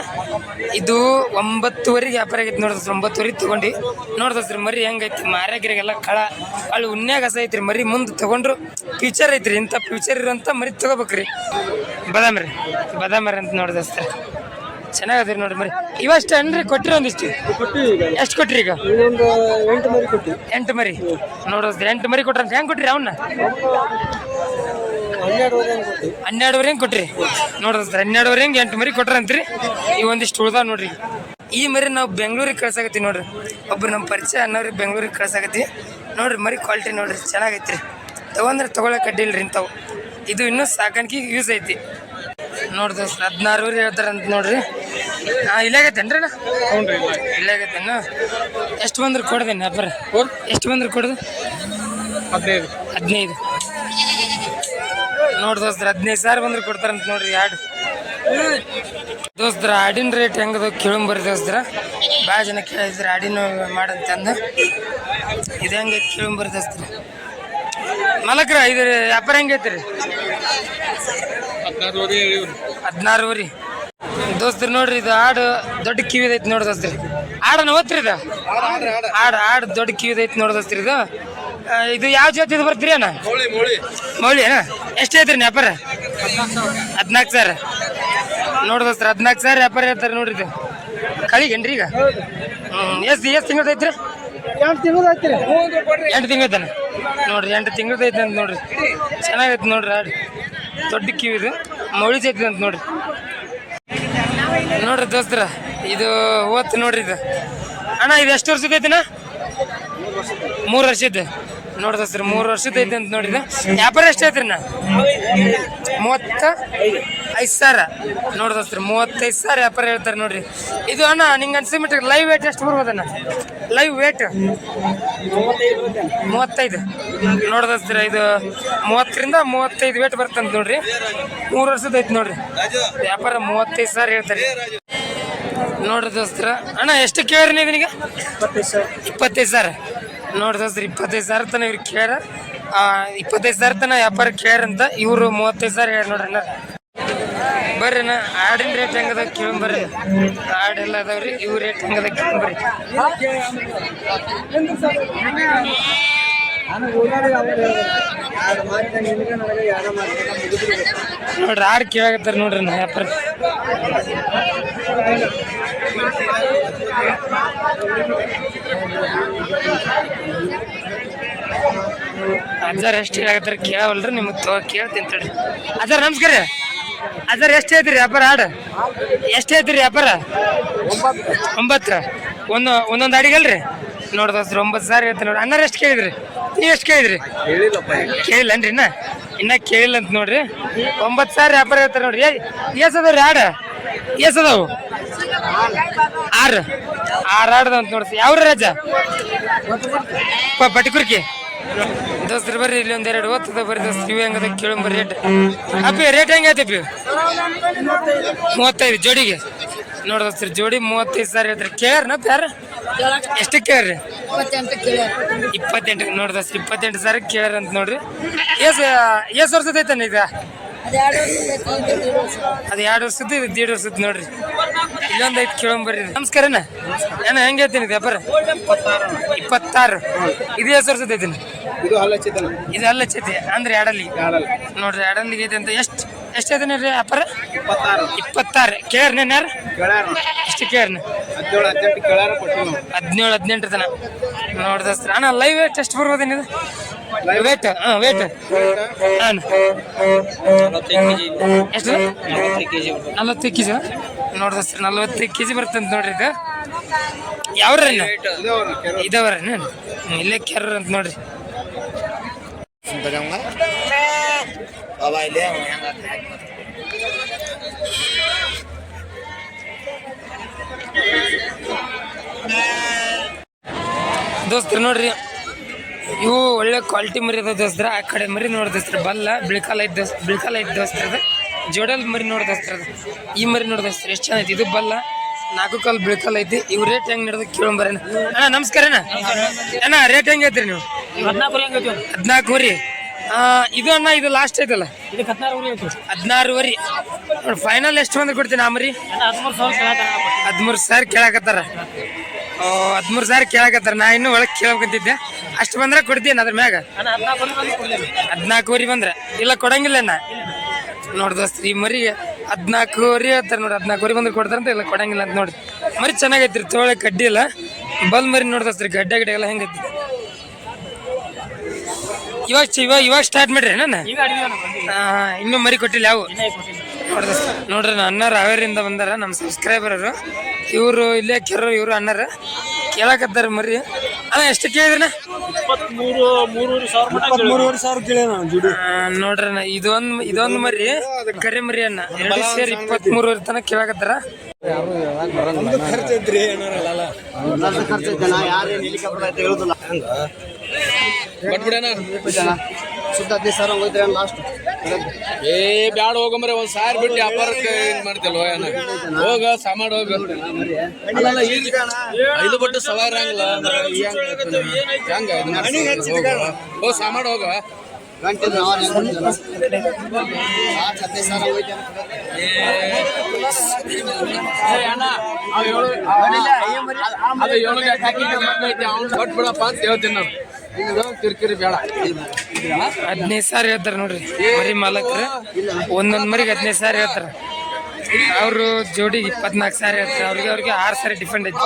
ಇದು 9:30 ವ್ಯಾಪಾರ ಆಗೈತಿ ನೋಡ್ರಿ. 9:30 ತಗೊಂಡು ನೋಡ್ದೋಸ್ರಿ ಮರಿ ಹೆಂಗೈತಿ. ಮಾರ್ಯಾಗಿರಿಗೆಲ್ಲ ಕಳ ಅಲ್ಲಿ ಉನ್ಯಾಗ ಹಸ ಐತ್ರಿ. ಮರಿ ಮುಂದೆ ತಗೊಂಡ್ರು ಫ್ಯೂಚರ್ ಐತ್ರಿ. ಇಂಥ ಫ್ಯೂಚರ್ ಇರೋಂಥ ಮರಿ ತಗೋಬೇಕ್ರಿ. ಬದಾಮರಿ ಅಂತ ನೋಡ್ದೋಸ್ತರ ಚೆನ್ನಾಗದ್ರಿ ನೋಡ್ರಿ ಮರಿ. ಇವಷ್ಟು ಅನ್ರಿ ಕೊಟ್ಟಿರಿ ಒಂದಿಷ್ಟು. ಎಷ್ಟು ಕೊಟ್ರಿ ಈಗ? 8 ಮರಿ ನೋಡೋದ್ರಿ. 8 ಮರಿ ಕೊಟ್ರ ಹೆಂಗ್ ಕೊಟ್ರಿ? ಅವನ್ನ 12 ಕೊಟ್ರಿ ನೋಡ್ರಿ. 12 8 ಮರಿ ಕೊಟ್ರಂತ್ರಿ. ಈ ಒಂದಿಷ್ಟು ಉಳ್ದಾವ್ ನೋಡ್ರಿ. ಈ ಮರಿ ನಾವು ಬೆಂಗ್ಳೂರಿಗೆ ಕಳ್ಸಾಕತ್ತೀವಿ ನೋಡ್ರಿ. ಒಬ್ರು ನಮ್ಮ ಪರಿಚಯ ಅನ್ನೋರಿಗೆ ಬೆಂಗ್ಳೂರಿಗೆ ಕಳ್ಸಾಕತ್ತೀವಿ ನೋಡ್ರಿ. ಮರಿ ಕ್ವಾಲಿಟಿ ನೋಡ್ರಿ ಚೆನ್ನಾಗೈತ್ರಿ. ತಗೊಂಡ್ರೆ ತೊಗೊಳಕ್ಕೆ ಅಡ್ಡಿಲ್ರಿ ಇಂಥವು. ಇದು ಇನ್ನೂ ಸಾಕಾಣಿಕೆಗೆ ಯೂಸ್ ಐತಿ ನೋಡ್ರಿ. 16 ಹೇಳ್ತಾರಂತ ನೋಡ್ರಿ. ಇಲ್ಲಾಗೈತೇನ್ರಿ ಅಣ್ಣ? ಇಲ್ಲಾಗೈತೇನು? ಎಷ್ಟು ಬಂದ್ರೆ ಕೊಡ್ದೇನೆ ವ್ಯಾಪಾರ? ಎಷ್ಟು ಬಂದ್ರೆ ಕೊಡೋದು? 15 ನೋಡ್ರಿ ದೋಸ್ತ್ರ. 15,000 ಬಂದ್ರೆ ಕೊಡ್ತಾರಂತ ನೋಡ್ರಿ. ಆಡು ದೋಸ್ತ್ರ ಆಡಿನ ರೇಟ್ ಹೆಂಗದ ಕೇಳಂಬರ್ರಿ ದೋಸ್ತ್ರ. ಭಾಳ ಜನ ಕೇಳಿದ್ರೆ ಆಡಿನ ಮಾಡಂತಂದು. ಇದು ಹೆಂಗೈತಿ ಕೇಳಂಬರ್ರಿ ದೋಸ್ತ್ರ. ಮಲಕ್ರ ಇದು ವ್ಯಾಪಾರ ಹೆಂಗೈತ್ರಿ? 16 ದೋಸ್ತ್ರಿ ನೋಡ್ರಿ. ಇದು ಆಡು ದೊಡ್ಡ ಕಿವಿದೈತಿ ನೋಡಿ ದೋಸ್ತ್ರಿ. ಆಡನ ಓದ್ರಿ ಇದು ಆಡು ದೊಡ್ಡ ಕಿವಿದೈತಿ ನೋಡಿ ದೋಸ್ತ್ರಿ. ಇದು ಯಾವ ಜಾತಿದು ಬರ್ತೀರಿ ಅಣ್ಣ? ಮೌಳಿ ಅಣ್ಣ. ಎಷ್ಟು ಐತ್ರಿ ವ್ಯಾಪಾರ? 14,000 ನೋಡಿ ದೋಸ್ತ್ರಿ. 14,000 ವ್ಯಾಪಾರ ಹೇಳ್ತಾರೆ ನೋಡ್ರಿ. ಇದು ಕಳಿಗೇನ್ರಿ ಈಗ? ಎಷ್ಟು ತಿಂಗಳದೈತ್ರಿ? 8 ತಿಂಗಳೈತನ ನೋಡ್ರಿ. 8 ತಿಂಗಳದೈತೆ ಅಂತ ನೋಡ್ರಿ. ಚೆನ್ನಾಗೈತೆ ನೋಡ್ರಿ. ಆಡು ದೊಡ್ಡ ಕಿವಿದು ಮೌಳಿ ಜಾತಿ ಅಂತ ನೋಡ್ರಿ. ನೋಡ್ರಿ ದೋಸ್ತರ ಇದು ಓದ್ತು ನೋಡ್ರಿ. ಇದು ಅಣ್ಣ ಇದು ಎಷ್ಟು ವರ್ಷದ ಐತಿನ? 3 ವರ್ಷದ್ದು ನೋಡಿ ದೋಸ್ತ್ರಿ. 3 ವರ್ಷದ ಐತಿ ಅಂತ ನೋಡ್ರಿ. ವ್ಯಾಪಾರ ಎಷ್ಟು ಐತ್ರಿ ನಾ? 35,000 ನೋಡಿ ದೋಸ್ತ್ರಿ. 35,000 ವ್ಯಾಪಾರ ಹೇಳ್ತಾರೆ ನೋಡ್ರಿ. ಇದು ಅಣ್ಣ ನಿಂಗೆ ಅನ್ಸಿಬಿಟ್ರೆ ಲೈವ್ ವೇಟ್ ಎಷ್ಟು ಬರ್ಬೋದಣ್ಣ? ಲೈವ್ ವೇಟ್ 35 ನೋಡಿ ದೋಸ್ತ್ರಿ. ಇದು 30ರಿಂದ 35 ವೇಟ್ ಬರ್ತಂತ ನೋಡ್ರಿ. 3 ವರ್ಷದ ಐತಿ ನೋಡ್ರಿ. ವ್ಯಾಪಾರ 35,000 ಹೇಳ್ತಾರೆ ನೋಡ್ರಿ ದೋಸ್ತ್ರ. ಅಣ್ಣ ಎಷ್ಟು ಕೇಳ್ರಿ ನೀವು ನಿನಗೆ? 25,000 ನೋಡಿ ದೋಸ್ತ್ರಿ. 25,000 ತನ ಇವ್ರು ಕೇಳ್ಯಾರ. 25,000 ತನ ವ್ಯಾಪಾರ ಕೇಳ್ಯಾರಂತ. ಇವರು 35,000 ಹೇಳಿ ನೋಡ್ರಿ. ಬರ್ರಿ ಅಣ್ಣ ಆಡಿನ ರೇಟ್ ಹೆಂಗದ ಕೇಳಂಬರ್ರಿ. ಆಡೆಲ್ಲ ಅದಾವ್ರಿ. ಇವ್ ರೇಟ್ ಹೆಂಗದ ಕೇಳಂಬರ್ರಿ. ನೋಡ್ರಿ ಆಡ್ ಕೇಳಾಕತ್ತಾರ ನೋಡ್ರಿ ನಾ ವ್ಯಾಪಾರ. ಅಜ್ಜಾರ ಎಷ್ಟು ಹೇಳಾಕತ್ತಾರ ಕೇಳವಲ್ರಿ. ನಿಮಗೆ ಕೇಳ್ತೀನಿ ತಡ್ರಿ. ಅಜ್ಜಾರ ನಮಸ್ಕಾರ. ಅಜ್ಜಾರ ಎಷ್ಟು ಐತ್ರಿ ವ್ಯಾಪಾರ? ಆಡು ಎಷ್ಟು ಐತ್ರಿ ವ್ಯಾಪಾರ? 9 ಒಂದೊಂದು ಅಡಿಗಲ್ರಿ ನೋಡ್ದ 9,000 ಹೇಳ್ತಾರೆ ನೋಡ್ರಿ. ಅನ್ನಾರ ಎಷ್ಟು ಕೇಳಿದ್ರಿ? ನೀವು ಎಷ್ಟು ಕೇಳಿದ್ರಿ? ಕೇಳಿಲ್ಲನ್ರಿ ಇನ್ನ ಕೇಳಿಲ್ಲ ಅಂತ ನೋಡ್ರಿ. 9,000 ವ್ಯಾಪಾರ ಹೇಳ್ತಾರೆ ನೋಡ್ರಿ. ಎಸ್ ಅದಾವ್ರಿ ಆಡ? ಎಸ್ ಅದಾವು? 6 ಆಡ್ದಂತ ನೋಡ್ರಿ. ಯಾವ ರಾಜ? ಬಟಿಕುರ್ಕಿ ದೋಸ್ತ್ರಿ. ಬರ್ರಿ ಇಲ್ಲಿ ಒಂದೆರಡು ಓದ್ತದ ಬರ್ರಿ ದೋಸ್ತ್. ಇವು ಹೆಂಗದ ಕೇಳಂಬರ್ರಿ ರೇಟ್. ಅಪ್ಪಿ ರೇಟ್ ಹೆಂಗೈತಿ ಅಪ್ಪಿ? 35 ಜೋಡಿಗೆ ನೋಡಿ ದೋಸ್ತ್ರಿ. ಜೋಡಿ 35,000 ಹೇಳ್ತಾರೆ. ಕೇಳ್ಯಾರನಪ್ಪ ಯಾರು? ಎಷ್ಟು ಕೇಳ್ರಿ? 28 ನೋಡಿ ದೋಸ್ತ್ರಿ. 28,000 ಕೇಳ್ಯಾರ ಅಂತ ನೋಡ್ರಿ. ಎಷ್ಟು ವರ್ಷದ ಐತನ ಈಗ? ಅದು 2 ವರ್ಷದ್ದು, ಇದು 1.5 ವರ್ಷದ್ದು ನೋಡ್ರಿ. ಇಲ್ಲೊಂದು ಐತಿ ಕೇಳಂಬರ್ರಿ. ನಮಸ್ಕಾರಣ್ಣ. ಏನ ಹೆಂಗೆ ಐತಿನಿ ವ್ಯಾಪಾರ? 26 ಇದು ಎಷ್ಟು ವರ್ಷದ ಐತಿನಿ? ಇದು ಹಲ್ಲಚ್ಚೈತಿ ಅಂದ್ರೆ ಎಡಲಿ ನೋಡ್ರಿ. ಎಡಲಿಗೆ ಐತಿ ಅಂತ. ಎಷ್ಟು ಐತಿ ನೋಡ್ರಿ ವ್ಯಾಪಾರ? 26 ಕೇಳ್ರಿ. ಯಾರು ಎಷ್ಟು ಕೇಳ್ರಿ? 17-18 ತನ ನೋಡ್ದಸ್ತ್ರ. ಅಣ್ಣ ಲೈವ್ ವೇಟ್ ಎಷ್ಟು ಬರ್ಬೋದೇನಿದು? ವೇಟ್ ವೇಟ್ ಹಾಂ ಎಷ್ಟು 40 ಕೆಜಿ ನೋಡ್ರಿ ದೋಸ್ತ 40 ಕೆಜಿ ಬರ್ತಂತ ನೋಡ್ರಿ ಇದು ಯಾವ್ರ ಇದಾವ್ರ ಇಲ್ಲೇ ಕೆರ್ರ ಅಂತ ನೋಡ್ರಿ ದೋಸ್ತ್ರ ನೋಡ್ರಿ ಇವು ಒಳ್ಳೆ ಕ್ವಾಲಿಟಿ ಮರಿ ಅದ ದೋಸ್ತ್ರ ಆ ಕಡೆ ಮರಿ ನೋಡಿ ದೋಸ್ತ್ರ ಬಲ್ಲ ಬಿಳ್ಕಾಲ ಐತೆ ದೋಸ್ತ್ರ ಅದು ಜೋಡಲ್ ಮರಿ ನೋಡಿ ದೋಸ್ತ್ರ ಅದು ಈ ಮರಿ ನೋಡಿ ದೋಸ್ತ್ರ ಎಷ್ಟು ಚೆನ್ನಾಗೈತಿ ಇದು ಬಲ್ಲ 4 ಕಾಲು ಬಿಳ್ಕಾಲ ಐತಿ ಇವು ರೇಟ್ ಹೆಂಗ್ ನಡೆದು ಕೇಳಂಬರೇನ ಅಣ್ಣ ನಮಸ್ಕಾರ ಅಣ್ಣ ರೇಟ್ ಹೆಂಗ್ ಐತ್ರಿ ನೀವು 14 ವರಿ ಇದು ಅಣ್ಣ ಇದು ಲಾಸ್ಟ್ ಐತಲ್ಲ 16 ವರಿ ನೋಡಿ ಫೈನಲ್ ಎಷ್ಟು ಬಂದ್ರೆ ಕೊಡ್ತೀನಿ ಆ ಮರಿ 13,000 ಕೇಳಕತ್ತಾರ 13,000 ಕೇಳಕತ್ತಾರ ನಾ ಇನ್ನೂ ಒಳಗೆ ಕೇಳಬೇಕಂತಿದ್ದೆ ಅಷ್ಟು ಬಂದ್ರೆ ಕೊಡ್ತೀನಿ ಅದ್ರ ಮ್ಯಾಗ 14 ವರಿ ಬಂದ್ರೆ ಇಲ್ಲ ಕೊಡಂಗಿಲ್ಲ ಅಣ್ಣ ನೋಡಿ ದೋಸ್ತ್ರಿ ಈ ಮರಿ 14 ವರಿ ಹೇಳ್ತಾರೆ ನೋಡಿ 14 ವರಿ ಬಂದ್ರೆ ಕೊಡ್ತಾರಂತ ಇಲ್ಲ ಕೊಡಂಗಿಲ್ಲ ಅಂತ ನೋಡಿ ಮರಿ ಚೆನ್ನಾಗೈತ್ರಿ ತೋಳೆ ಕಡ್ಡಿ ಇಲ್ಲ ಬಲ್ ಮರಿ ನೋಡಿ ದೋಸ್ತ್ರಿ ಗಡ್ಡೆ ಗಿಡ ಎಲ್ಲ ಹೆಂಗೈತಿ ಇವಾಗ ಸ್ಟಾರ್ಟ್ ಮಾಡ್ರಿ ನಾನು ಇನ್ನೂ ಮರಿ ಕೊಟ್ಟಿಲ್ಲ ಯಾವ ನೋಡ್ರಿ ಅಣ್ಣಾರ ಹಾವೇರಿಯಿಂದ ಬಂದಾರ ನಮ್ಮ ಸಬ್ಸ್ಕ್ರೈಬರ್ ಅವರು ಇವರು ಇಲ್ಲೇ ಕೆರ ಇವರು ಅಣ್ಣಾರ ಕೇಳಕತ್ತಾರ ಮರಿ ಅಣ್ಣ ಎಷ್ಟು ಕೇಳಿದ್ರಣ್ಣ 23,000 ಕೇಳ ನೋಡ್ರಣ್ಣ ಇದೊಂದು ಮರಿ ಕರೆ ಮರಿ ಅಣ್ಣ 2 ಸೇರಿ 23,000 ತನಕ ಕೇಳಕತ್ತಾರ ಸುತ್ತ 15,000 ಹೋಯ್ತಾರೆ ಲಾಸ್ಟ್ ಬ್ಯಾಡ ಹೋಗಂಬ್ರೆ 1,000 ಬಿಟ್ಟು ವ್ಯಾಪಾರಕ್ಕೆ ಏನ್ ಮಾಡ್ತಲ್ವ ಹೋಗ ಸಾಮಾಡ್ ಹೋಗ ಐದು ಬಟ್ಟು ಸವಾರ ಹೋಗ ಸಾಮಾಡ್ ಹೋಗ ಬಿಡಪ್ಪ ಅಂತ ಹೇಳ್ತೀನಿ ನಾನು ಕಿರಿಕಿರಿ ಬೇಡ 15,000 ಹೇಳ್ತಾರ ನೋಡ್ರಿ ಮರಿ ಮಾಲಕ್ರ ಒಂದೊಂದ್ ಮರಿಗೆ 15,000 ಹೇಳ್ತಾರ ಅವರು ಜೋಡಿಗೆ 24,000 ಹೇಳ್ತಾರೆ ಅವ್ರಿಗೆ 6,000 ಡಿಫೆಂಡ್ ಐತಿ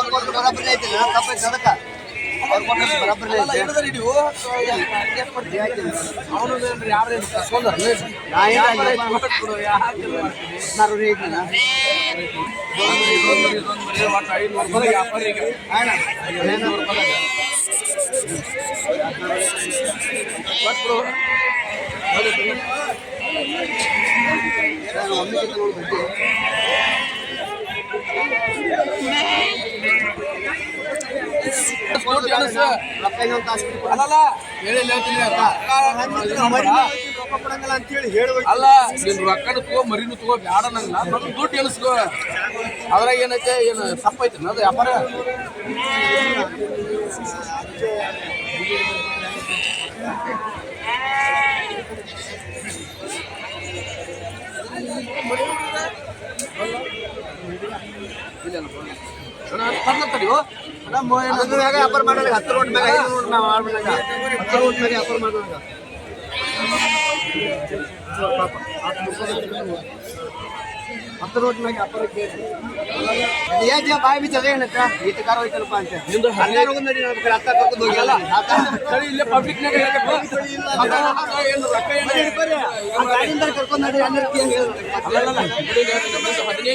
ಅಲ್ಲ ನೀನ್ ರೊಕ್ಕನ ತಗೋ ಮರಿನು ತಗೋ ಬ್ಯಾಡ ನಂಗ ದುಡ್ಡು ಎಣಿಸ್ಕೋ ಅದ್ರಾಗ ಏನೈತೆ ಏನು ತಪ್ಪ ಐತಿ ಅದು ವ್ಯಾಪಾರ ವ್ಯಾಪಾರ ಮಾಡಲ್ಲ 10 ರೋಡ್ ಮ್ಯಾಗ 5 ರೋಡ್ ಮ್ಯಾಗ ಮಾಡ್ಬಿಡಾಗ 10 ರೋಡ್ ಮ್ಯಾಗ ವ್ಯಾಪಾರ ಮಾಡುವಾಗ 10 ರೋಡ್ ಮ್ಯಾಗ ವ್ಯಾಪಾರಕ್ಕೆ ಏಜ್ ಬಾಯಿ ಬಿಚ್ಚ ಏನಕ್ಕ ಈತ ಕಾರ ಹೋಯ್ತನಪ್ಪ ಅಂತ ನಿಂದು 12 ಹೋಗಿ ನಡಿ ನಾನು ಅತ್ತ ಕರ್ಕೊಂಡು ಹೋಗಿಲ್ಲ ಸರಿ ಇಲ್ಲೇ ಪಬ್ಲಿಕ್ ನಾಗ ಹೇಳಬೇಕು ಏನು ರೊಕ್ಕ ಏನು ಗಾಡಿಯಿಂದ ಕರ್ಕೊಂಡು ನಡಿ ಅನ್ನಕ್ಕೆ ಏನು ಅಲ್ಲಲ್ಲ 15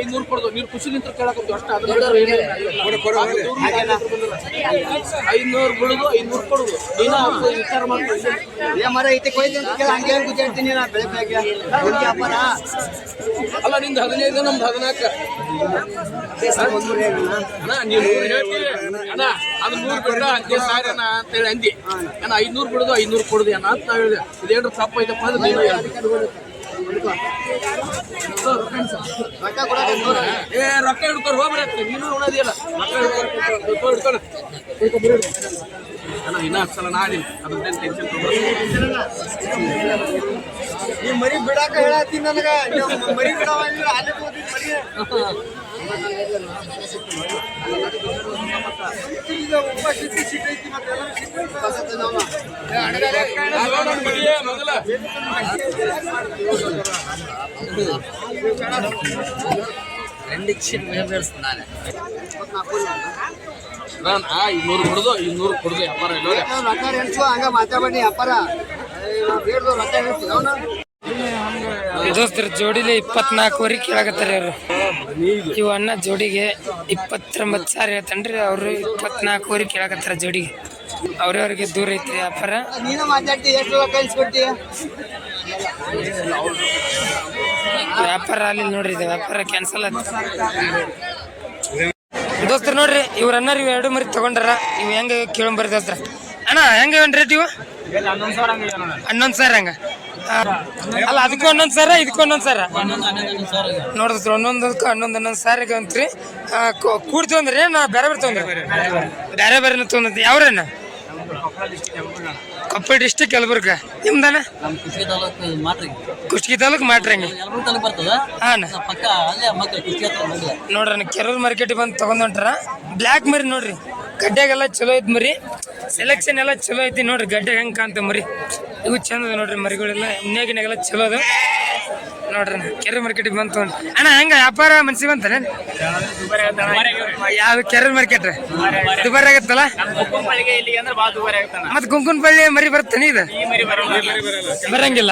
500 ಕೊಡೋದು ನೀರು ಖುಷಿ ನಿಂತ ಕೇಳಕ್ಕೆ ಅಷ್ಟು ಅದ್ರ 500 ಬಿಡುದು 500 ಕೊಡುದು ನೀನು ವಿಚಾರ ಮಾಡ್ತೀವಿ ಮರ ಐತೆ ಕೊಯ್ದು ಅಂತ ಕೇಳ ಹಂಗೆ ಗುಜಾಡ್ತೀನಿ ನಾ ಬೆಳಗ್ಗೆ ವ್ಯಾಪಾರ ಅಲ್ಲ ನಿಂದು 15 ನಮ್ದು 14 ಅಣ್ಣ ನೀವು 100 ಹೇಳ್ತೀವಿ ಅಣ್ಣ ಅದು 100 ಬಿಡ್ದ 15,000 ಅಂತ ಹೇಳಿ ಅಂದಿ ಅಣ್ಣ 500 ಬಿಡುದು 500 ಕೊಡುದು ಅಣ್ಣ ಅಂತ ನಾ ಹೇಳಿದೆ ಇದೇನು ತಪ್ಪ ಐತಪ್ಪ ಅಂದ್ರೆ ನೀನು ರೊಕ್ಕ ಹಿಡ್ಕೊಂಡು ಹೋಗ್ಬಿಡತ್ತೆ ನೀನು ಉಣೋದಿಲ್ಲ ರೊಕ್ಕ ಹಿಡ್ಕೊಂಡು ಅಣ್ಣ ಇನ್ನೂ ಹಚ್ಚಲ್ಲ ನಾಡಿಲ್ಲ ಅದ್ರದ್ದೇನು ಟೆನ್ಷನ್ ಈ ಮರಿ ಬಿಡಾಕ ಹೇಳತ್ತೀನಿ ನನಗ ಮರಿ ಬಿಡವ ಅಲ್ಲಿ ಮೊದಲ ನಾನು 200 ಬಿಡುದು 200 ಕೊಡುದು ವ್ಯಾಪಾರ ಇಲ್ಲ ರೊಕ್ಕ ಎಣಿಸು ಹಂಗ ಮಾತಾಡಿ ವ್ಯಾಪಾರ ಬೇಡ್ದು ರೊಕ್ಕ ಎಣಿಸ್ತೀವಿ ಅವನು ದೋಸ್ತರ ಜೋಡಿಲಿ 24ವರೆಗೆ ಕೇಳಾಕತ್ತಾರ ಅವ್ರು. ಇವು ಅಣ್ಣ ಜೋಡಿಗೆ 29,000 ಹೇಳ್ತಾನ್ರಿ. ಅವರು 24ವರೆಗೆ ಕೇಳಾಕತ್ತಾರ ಜೋಡಿಗೆ. ಅವ್ರವ್ರಿಗೆ ದೂರ ಐತ್ರಿ ವ್ಯಾಪಾರ. ನೀನು ಮಾತಾಡ್ತಿ ಎಷ್ಟು ರೊಕ್ಕ ಇಸ್ಕೊಡ್ತೀಯ ವ್ಯಾಪಾರ ಅಲ್ಲಿ ನೋಡ್ರಿ, ಇದು ವ್ಯಾಪಾರ ಕ್ಯಾನ್ಸಲ್ ಆಯ್ತು ದೋಸ್ತರು. ನೋಡ್ರಿ ಇವ್ರ ಅಣ್ಣಾರ ಇವು 2 ಮರಿ ತಗೊಂಡಾರ. ಇವು ಹೆಂಗ ಕೇಳಂಬರಿ ದೋಸ್ತರ. ಅಣ್ಣ ಹೆಂಗ ಒಂದು ರೇಟ್ ಇವು? 11,000 ಹಂಗ. ಅಲ್ಲ ಅದಕ್ಕೂ 11,000, ಇದಕ್ಕೂ 11,000 ನೋಡಿದ್ರು. ಒಂದೊಂದಕ್ಕೂ 11,000 ಅಂತ್ರಿ. ಕೂಡ್ತೀವಿ ಅಂದ್ರೆ ನಾ ಬೇರೆ ಬೇರೆ ತೊಗೊಂಡ್ರಿ, ಬೇರೆ ಬೇರೆ ತೊಗೊಂಡ್. ಯಾವ್ರಣ್ಣ? ಕೊಪ್ಪಳ ಡಿಸ್ಟಿಕ್ ಯಲಬುರ್ಗ. ನಿಮ್ದಣ್ಣ? ಕುಷ್ಟಗಿ ತಾಲೂಕು ಮಾಟ್ರಂಗಿ. ಹಾಂ ನೋಡ್ರಿ ಕೆರೂರ್ ಮಾರ್ಕೆಟ್ ಬಂದು ತಗೊಂಡ್ ಹೊಂಟಾರ. ಬ್ಲ್ಯಾಕ್ ಮರಿ ನೋಡ್ರಿ, ಗಡ್ಡೆಗೆಲ್ಲ ಚಲೋ ಐತಿ ಮರಿ. ಸೆಲೆಕ್ಷನ್ ಎಲ್ಲ ಚಲೋ ಐತಿ ನೋಡ್ರಿ. ಗಡ್ಡೆ ಹೆಂಗೆ ಕಾಂತ ಮರಿ ಇವು ಚಂದ ಅದ ನೋಡ್ರಿ. ಮರಿಗಳೆಲ್ಲ ಇನ್ನೇಗಿನಾಗೆಲ್ಲ ಚಲೋ ಅದ ನೋಡ್ರಿ. ಕೆರೂರ್ ಮಾರ್ಕೆಟಿಗೆ ಬಂದು ತಗೊಂಡು ಅಣ್ಣ ಹೆಂಗ ವ್ಯಾಪಾರ ಮನ್ಸಿಗೆ ಬಂತಾನೆ? ಯಾವ ಕೆರೂರ್ ಮಾರ್ಕೆಟ್ ದುಬಾರಿ ಆಗತ್ತಲ್ಲ ಮತ್ತೆ ಕುಂಕುನಪಳ್ಳಿ ಮರಿ ಬರ್ತಾನೆ ಇದು ಬರಂಗಿಲ್ಲ.